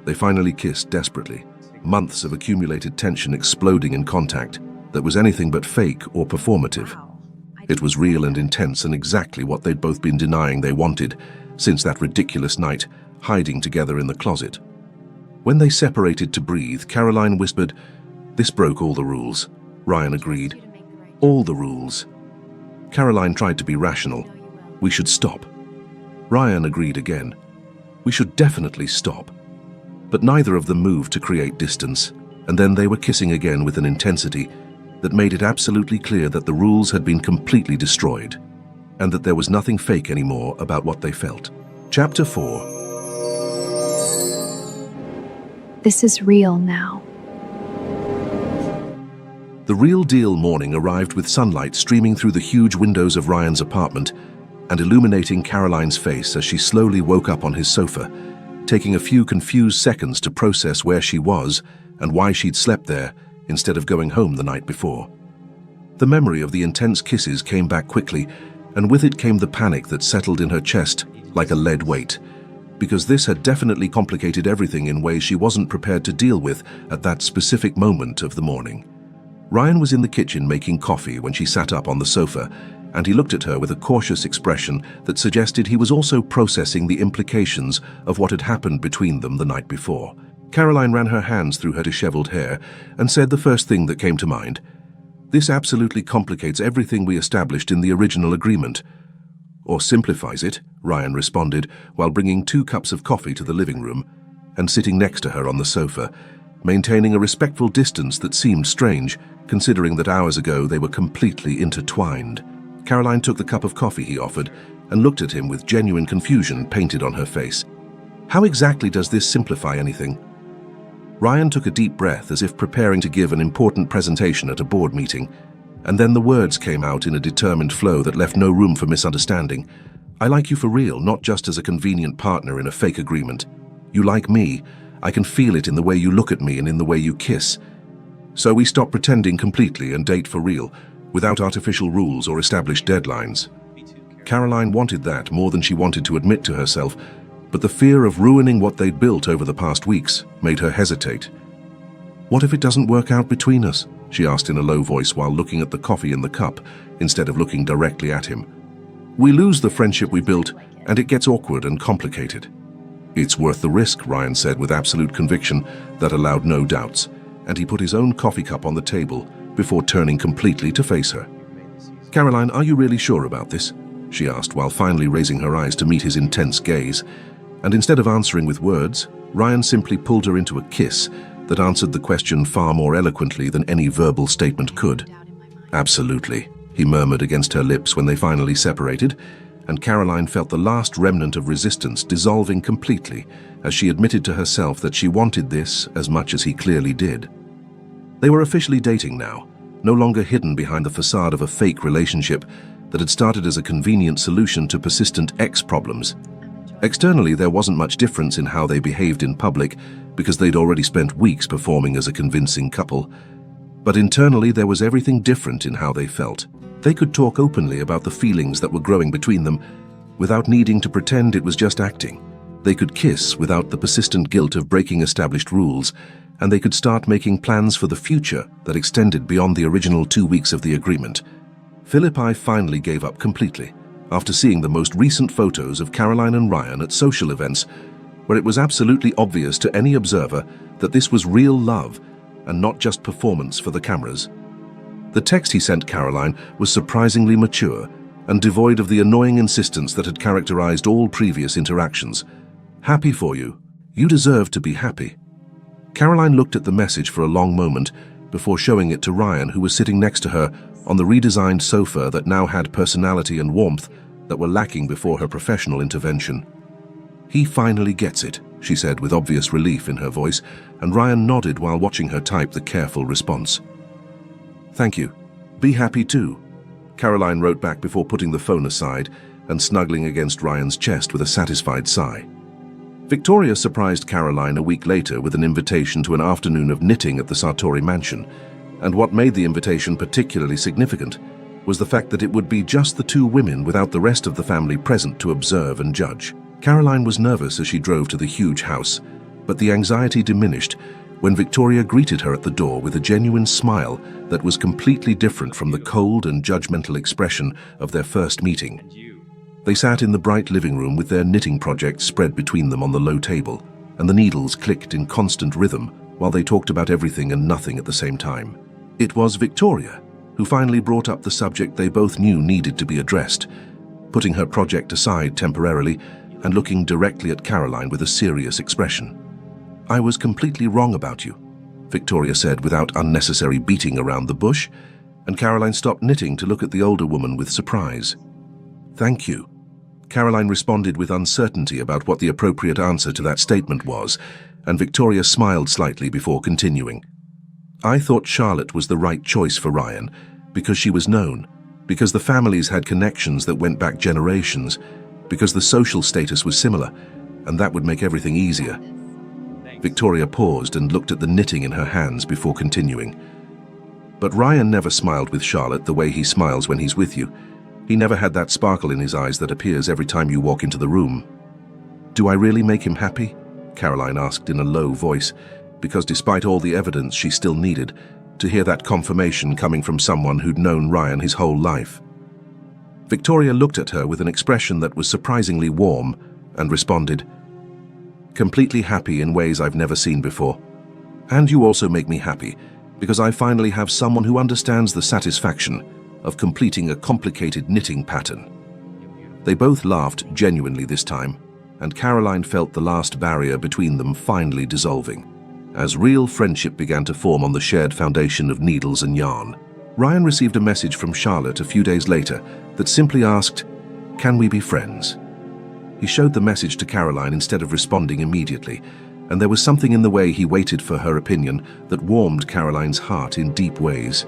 They finally kissed desperately, months of accumulated tension exploding in contact that was anything but fake or performative. It was real and intense and exactly what they'd both been denying they wanted since that ridiculous night, hiding together in the closet. When they separated to breathe, Caroline whispered, "This broke all the rules." Ryan agreed. "All the rules." Caroline tried to be rational. "We should stop." Ryan agreed again. "We should definitely stop." But neither of them moved to create distance, and then they were kissing again with an intensity that made it absolutely clear that the rules had been completely destroyed, and that there was nothing fake anymore about what they felt. Chapter 4. This is real now. The real deal morning arrived with sunlight streaming through the huge windows of Ryan's apartment and illuminating Caroline's face as she slowly woke up on his sofa, taking a few confused seconds to process where she was and why she'd slept there instead of going home the night before. The memory of the intense kisses came back quickly, and with it came the panic that settled in her chest like a lead weight, because this had definitely complicated everything in ways she wasn't prepared to deal with at that specific moment of the morning. Ryan was in the kitchen making coffee when she sat up on the sofa, and he looked at her with a cautious expression that suggested he was also processing the implications of what had happened between them the night before. Caroline ran her hands through her disheveled hair and said the first thing that came to mind, "This absolutely complicates everything we established in the original agreement." "Or simplifies it," Ryan responded while bringing 2 cups of coffee to the living room and sitting next to her on the sofa, maintaining a respectful distance that seemed strange, considering that hours ago they were completely intertwined. Caroline took the cup of coffee he offered and looked at him with genuine confusion painted on her face. "How exactly does this simplify anything?" Ryan took a deep breath as if preparing to give an important presentation at a board meeting, and then the words came out in a determined flow that left no room for misunderstanding. "I like you for real, not just as a convenient partner in a fake agreement. You like me. I can feel it in the way you look at me and in the way you kiss. So we stop pretending completely and date for real, without artificial rules or established deadlines." Caroline wanted that more than she wanted to admit to herself, but the fear of ruining what they'd built over the past weeks made her hesitate. "What if it doesn't work out between us?" she asked in a low voice while looking at the coffee in the cup instead of looking directly at him. "We lose the friendship we built, and it gets awkward and complicated." "It's worth the risk," Ryan said with absolute conviction that allowed no doubts, and he put his own coffee cup on the table before turning completely to face her. "Caroline, are you really sure about this?" she asked while finally raising her eyes to meet his intense gaze. And instead of answering with words, Ryan simply pulled her into a kiss that answered the question far more eloquently than any verbal statement could. "Absolutely," he murmured against her lips when they finally separated, and Caroline felt the last remnant of resistance dissolving completely as she admitted to herself that she wanted this as much as he clearly did. They were officially dating now, no longer hidden behind the facade of a fake relationship that had started as a convenient solution to persistent ex problems. Externally, there wasn't much difference in how they behaved in public because they'd already spent weeks performing as a convincing couple. But internally, there was everything different in how they felt. They could talk openly about the feelings that were growing between them without needing to pretend it was just acting. They could kiss without the persistent guilt of breaking established rules, and they could start making plans for the future that extended beyond the original 2 weeks of the agreement. Philippi finally gave up completely after seeing the most recent photos of Caroline and Ryan at social events, where it was absolutely obvious to any observer that this was real love and not just performance for the cameras. The text he sent Caroline was surprisingly mature and devoid of the annoying insistence that had characterized all previous interactions. "Happy for you. You deserve to be happy." Caroline looked at the message for a long moment before showing it to Ryan, who was sitting next to her on the redesigned sofa that now had personality and warmth that were lacking before her professional intervention. "He finally gets it," she said with obvious relief in her voice, and Ryan nodded while watching her type the careful response. "Thank you. Be happy too," Caroline wrote back before putting the phone aside and snuggling against Ryan's chest with a satisfied sigh. Victoria surprised Caroline a week later with an invitation to an afternoon of knitting at the Sartori mansion, and what made the invitation particularly significant was the fact that it would be just the two women without the rest of the family present to observe and judge. Caroline was nervous as she drove to the huge house, but the anxiety diminished when Victoria greeted her at the door with a genuine smile that was completely different from the cold and judgmental expression of their first meeting. They sat in the bright living room with their knitting project spread between them on the low table, and the needles clicked in constant rhythm while they talked about everything and nothing at the same time. It was Victoria who finally brought up the subject they both knew needed to be addressed, putting her project aside temporarily and looking directly at Caroline with a serious expression. "I was completely wrong about you," Victoria said without unnecessary beating around the bush, and Caroline stopped knitting to look at the older woman with surprise. "Thank you," Caroline responded with uncertainty about what the appropriate answer to that statement was, and Victoria smiled slightly before continuing. "I thought Charlotte was the right choice for Ryan because she was known, because the families had connections that went back generations, because the social status was similar, and that would make everything easier." Victoria paused and looked at the knitting in her hands before continuing. "But Ryan never smiled with Charlotte the way he smiles when he's with you. He never had that sparkle in his eyes that appears every time you walk into the room." "Do I really make him happy?" Caroline asked in a low voice, because despite all the evidence she still needed to hear that confirmation coming from someone who'd known Ryan his whole life. Victoria looked at her with an expression that was surprisingly warm and responded, "Completely happy in ways I've never seen before. And you also make me happy because I finally have someone who understands the satisfaction of completing a complicated knitting pattern." They both laughed genuinely this time, and Caroline felt the last barrier between them finally dissolving, as real friendship began to form on the shared foundation of needles and yarn. Ryan received a message from Charlotte a few days later that simply asked, "Can we be friends?" He showed the message to Caroline instead of responding immediately, and there was something in the way he waited for her opinion that warmed Caroline's heart in deep ways.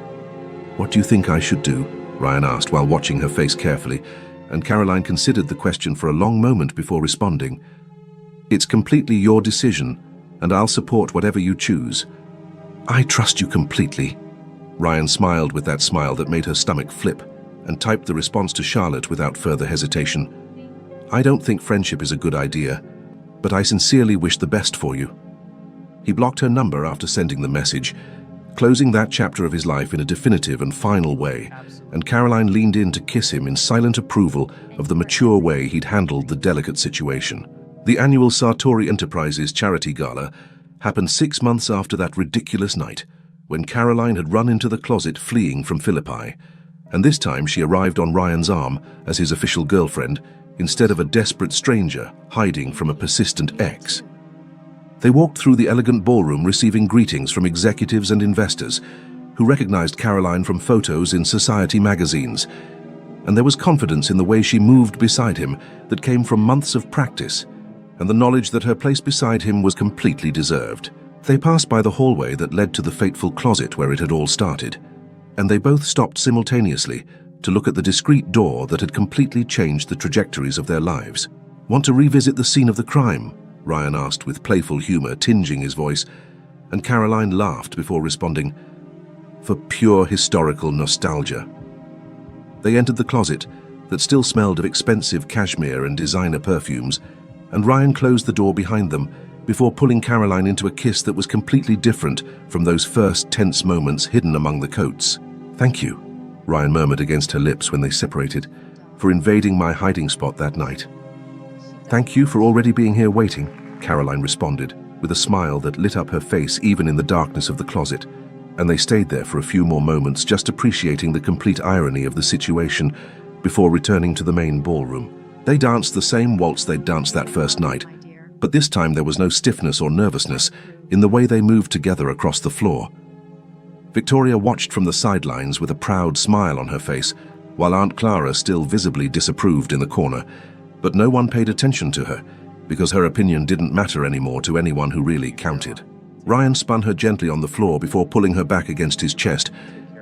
"What do you think I should do?" Ryan asked while watching her face carefully, and Caroline considered the question for a long moment before responding. "It's completely your decision, and I'll support whatever you choose." "I trust you completely." Ryan smiled with that smile that made her stomach flip, and typed the response to Charlotte without further hesitation. "I don't think friendship is a good idea, but I sincerely wish the best for you." He blocked her number after sending the message, closing that chapter of his life in a definitive and final way, and Caroline leaned in to kiss him in silent approval of the mature way he'd handled the delicate situation. The annual Sartori Enterprises charity gala happened 6 months after that ridiculous night, when Caroline had run into the closet fleeing from Philippi, and this time she arrived on Ryan's arm as his official girlfriend, instead of a desperate stranger hiding from a persistent ex. They walked through the elegant ballroom receiving greetings from executives and investors who recognized Caroline from photos in society magazines. and there was confidence in the way she moved beside him that came from months of practice, and the knowledge that her place beside him was completely deserved. They passed by the hallway that led to the fateful closet where it had all started, and they both stopped simultaneously to look at the discreet door that had completely changed the trajectories of their lives. "Want to revisit the scene of the crime?" Ryan asked with playful humor tinging his voice, and Caroline laughed before responding, "For pure historical nostalgia." They entered the closet that still smelled of expensive cashmere and designer perfumes, and Ryan closed the door behind them before pulling Caroline into a kiss that was completely different from those first tense moments hidden among the coats. "Thank you," Ryan murmured against her lips when they separated, "for invading my hiding spot that night." "Thank you for already being here waiting," Caroline responded, with a smile that lit up her face even in the darkness of the closet, and they stayed there for a few more moments just appreciating the complete irony of the situation before returning to the main ballroom. They danced the same waltz they'd danced that first night, but this time there was no stiffness or nervousness in the way they moved together across the floor. Victoria watched from the sidelines with a proud smile on her face, while Aunt Clara still visibly disapproved in the corner, but no one paid attention to her, because her opinion didn't matter anymore to anyone who really counted. Ryan spun her gently on the floor before pulling her back against his chest,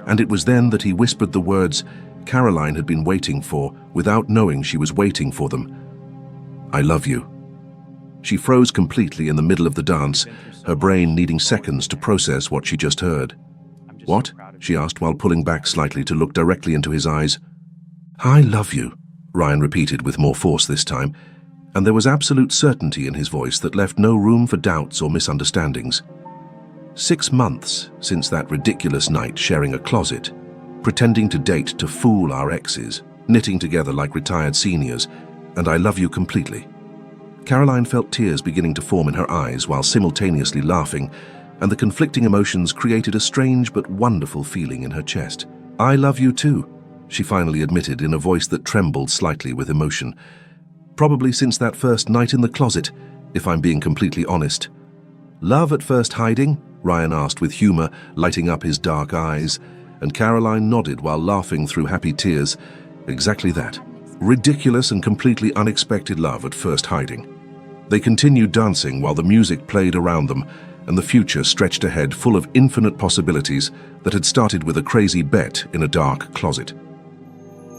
and it was then that he whispered the words Caroline had been waiting for without knowing she was waiting for them. "I love you." She froze completely in the middle of the dance, her brain needing seconds to process what she just heard. "What?" she asked while pulling back slightly to look directly into his eyes. "I love you," Ryan repeated with more force this time, and there was absolute certainty in his voice that left no room for doubts or misunderstandings. 6 months since that ridiculous night sharing a closet, pretending to date to fool our exes, knitting together like retired seniors, and I love you completely. Caroline felt tears beginning to form in her eyes while simultaneously laughing, and the conflicting emotions created a strange but wonderful feeling in her chest. "I love you too," she finally admitted in a voice that trembled slightly with emotion. "Probably since that first night in the closet, if I'm being completely honest." "Love at first hiding?" Ryan asked with humor, lighting up his dark eyes, and Caroline nodded while laughing through happy tears. "Exactly that. Ridiculous and completely unexpected love at first hiding." They continued dancing while the music played around them, and the future stretched ahead full of infinite possibilities that had started with a crazy bet in a dark closet.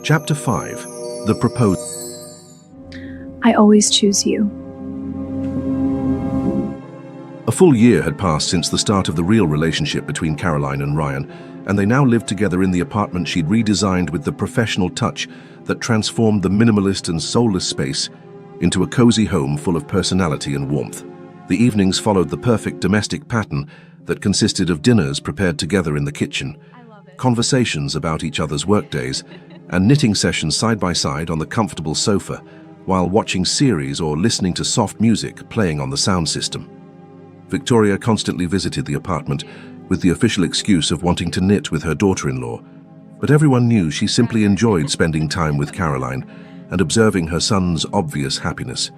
Chapter 5. The Proposal. I always choose you. A full year had passed since the start of the real relationship between Caroline and Ryan, and they now lived together in the apartment she'd redesigned with the professional touch that transformed the minimalist and soulless space into a cozy home full of personality and warmth. The evenings followed the perfect domestic pattern that consisted of dinners prepared together in the kitchen, conversations about each other's workdays, and knitting sessions side by side on the comfortable sofa while watching series or listening to soft music playing on the sound system. Victoria constantly visited the apartment with the official excuse of wanting to knit with her daughter-in-law, but everyone knew she simply enjoyed spending time with Caroline and observing her son's obvious happiness.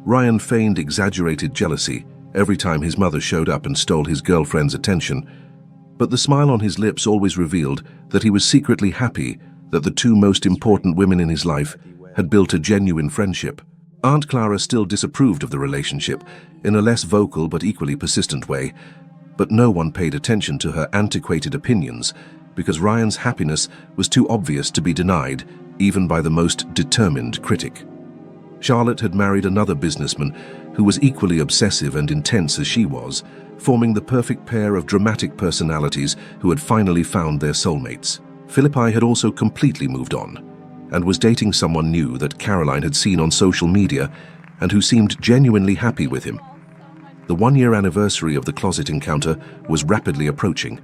Ryan feigned exaggerated jealousy every time his mother showed up and stole his girlfriend's attention, but the smile on his lips always revealed that he was secretly happy that the two most important women in his life had built a genuine friendship. Aunt Clara still disapproved of the relationship in a less vocal but equally persistent way, but no one paid attention to her antiquated opinions because Ryan's happiness was too obvious to be denied even by the most determined critic. Charlotte had married another businessman who was equally obsessive and intense as she was, forming the perfect pair of dramatic personalities who had finally found their soulmates. Philippi had also completely moved on and was dating someone new that Caroline had seen on social media and who seemed genuinely happy with him. The 1-year anniversary of the closet encounter was rapidly approaching,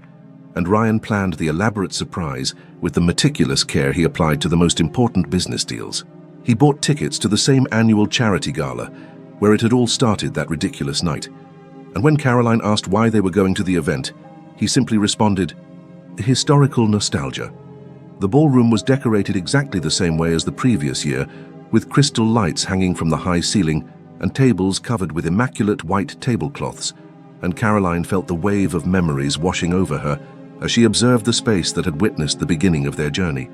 and Ryan planned the elaborate surprise with the meticulous care he applied to the most important business deals. He bought tickets to the same annual charity gala where it had all started that ridiculous night, and when Caroline asked why they were going to the event, he simply responded, "Historical nostalgia." The ballroom was decorated exactly the same way as the previous year, with crystal lights hanging from the high ceiling and tables covered with immaculate white tablecloths, and Caroline felt the wave of memories washing over her as she observed the space that had witnessed the beginning of their journey.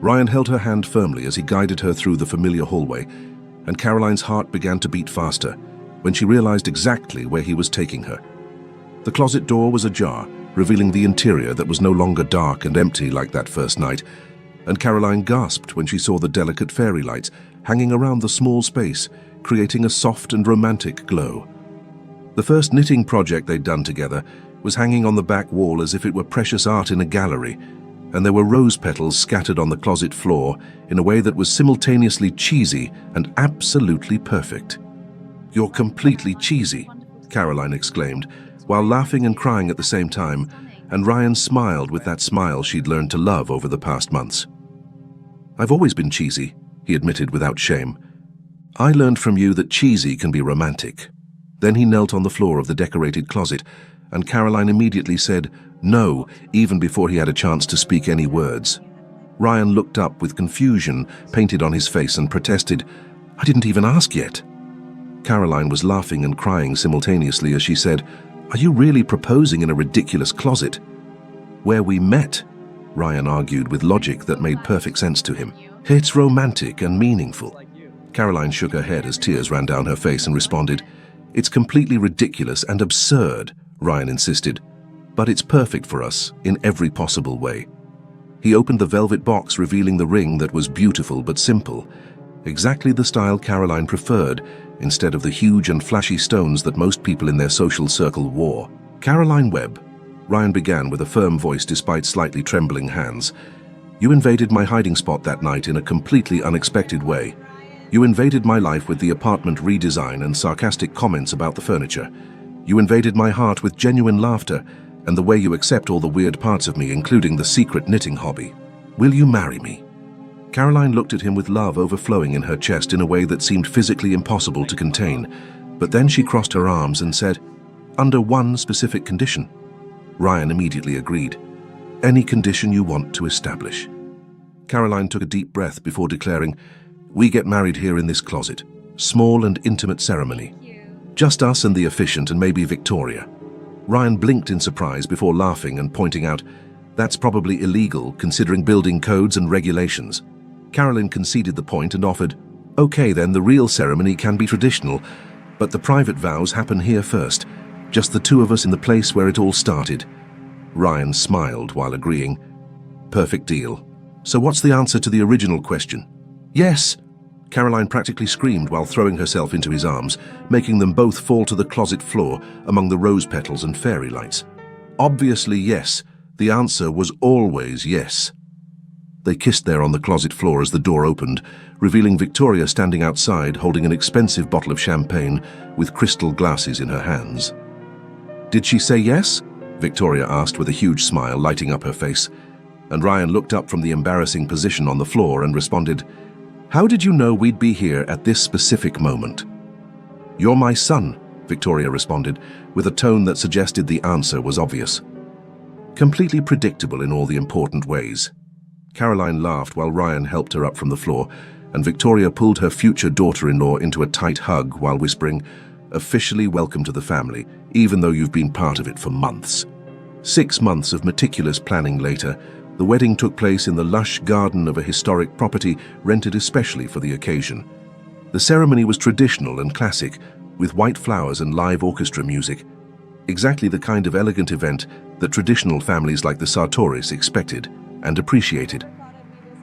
Ryan held her hand firmly as he guided her through the familiar hallway, and Caroline's heart began to beat faster when she realized exactly where he was taking her. The closet door was ajar, revealing the interior that was no longer dark and empty like that first night, and Caroline gasped when she saw the delicate fairy lights hanging around the small space, creating a soft and romantic glow. The first knitting project they'd done together was hanging on the back wall as if it were precious art in a gallery, and there were rose petals scattered on the closet floor in a way that was simultaneously cheesy and absolutely perfect. "You're completely cheesy," Caroline exclaimed, while laughing and crying at the same time, and Ryan smiled with that smile she'd learned to love over the past months. "I've always been cheesy," he admitted without shame. "I learned from you that cheesy can be romantic." Then he knelt on the floor of the decorated closet, and Caroline immediately said no, even before he had a chance to speak any words. Ryan looked up with confusion painted on his face and protested, "I didn't even ask yet." Caroline was laughing and crying simultaneously as she said, "Are you really proposing in a ridiculous closet?" "Where we met," Ryan argued with logic that made perfect sense to him. "It's romantic and meaningful." Caroline shook her head as tears ran down her face and responded, "It's completely ridiculous and absurd," Ryan insisted, "but it's perfect for us in every possible way." He opened the velvet box, revealing the ring that was beautiful but simple, exactly the style Caroline preferred, instead of the huge and flashy stones that most people in their social circle wore. "Caroline Webb," Ryan began with a firm voice despite slightly trembling hands, "you invaded my hiding spot that night in a completely unexpected way. You invaded my life with the apartment redesign and sarcastic comments about the furniture. You invaded my heart with genuine laughter and the way you accept all the weird parts of me, including the secret knitting hobby. Will you marry me?" Caroline looked at him with love overflowing in her chest in a way that seemed physically impossible to contain, but then she crossed her arms and said, "Under one specific condition." Ryan immediately agreed. "Any condition you want to establish." Caroline took a deep breath before declaring, "We get married here in this closet. Small and intimate ceremony. Just us and the officiant and maybe Victoria." Ryan blinked in surprise before laughing and pointing out, "That's probably illegal considering building codes and regulations." Caroline conceded the point and offered, "Okay then, the real ceremony can be traditional, but the private vows happen here first, just the two of us in the place where it all started." Ryan smiled while agreeing, "Perfect deal. So what's the answer to the original question?" "Yes!" Caroline practically screamed while throwing herself into his arms, making them both fall to the closet floor among the rose petals and fairy lights. "Obviously yes. The answer was always yes." They kissed there on the closet floor as the door opened, revealing Victoria standing outside holding an expensive bottle of champagne with crystal glasses in her hands. "Did she say yes?" Victoria asked with a huge smile lighting up her face, and Ryan looked up from the embarrassing position on the floor and responded, "How did you know we'd be here at this specific moment?" "You're my son," Victoria responded, with a tone that suggested the answer was obvious. Completely predictable in all the important ways. Caroline laughed while Ryan helped her up from the floor, and Victoria pulled her future daughter-in-law into a tight hug while whispering, "Officially welcome to the family, even though you've been part of it for months." 6 months of meticulous planning later, the wedding took place in the lush garden of a historic property rented especially for the occasion. The ceremony was traditional and classic, with white flowers and live orchestra music. Exactly the kind of elegant event that traditional families like the Sartoris expected and appreciated.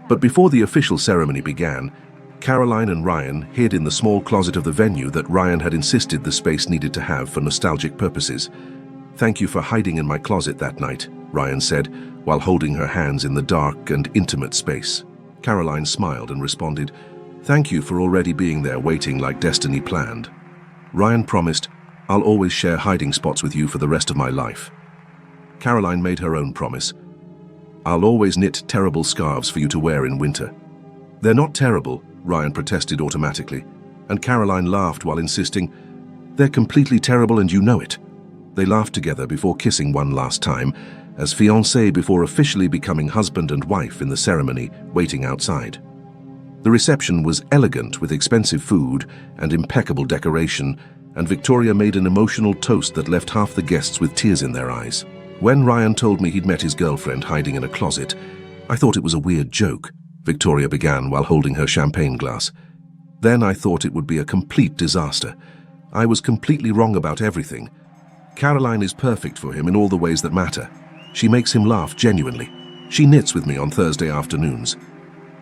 But before the official ceremony began, Caroline and Ryan hid in the small closet of the venue that Ryan had insisted the space needed to have for nostalgic purposes. "Thank you for hiding in my closet that night," Ryan said, while holding her hands in the dark and intimate space. Caroline smiled and responded, "Thank you for already being there waiting like destiny planned." Ryan promised, "I'll always share hiding spots with you for the rest of my life." Caroline made her own promise. "I'll always knit terrible scarves for you to wear in winter." "They're not terrible," Ryan protested automatically, and Caroline laughed while insisting, "They're completely terrible and you know it." They laughed together before kissing one last time, as fiancés before officially becoming husband and wife in the ceremony waiting outside. The reception was elegant with expensive food and impeccable decoration, and Victoria made an emotional toast that left half the guests with tears in their eyes. When Ryan told me he'd met his girlfriend hiding in a closet, I thought it was a weird joke. Victoria began while holding her champagne glass. Then I thought it would be a complete disaster. I was completely wrong about everything. Caroline is perfect for him in all the ways that matter. She makes him laugh genuinely. She knits with me on Thursday afternoons.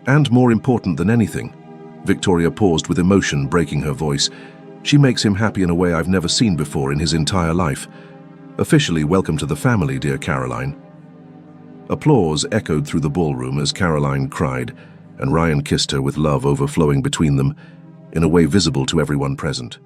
And more important than anything, Victoria paused with emotion breaking her voice, she makes him happy in a way I've never seen before in his entire life. Officially welcome to the family, dear Caroline. Applause echoed through the ballroom as Caroline cried, and Ryan kissed her with love overflowing between them in a way visible to everyone present.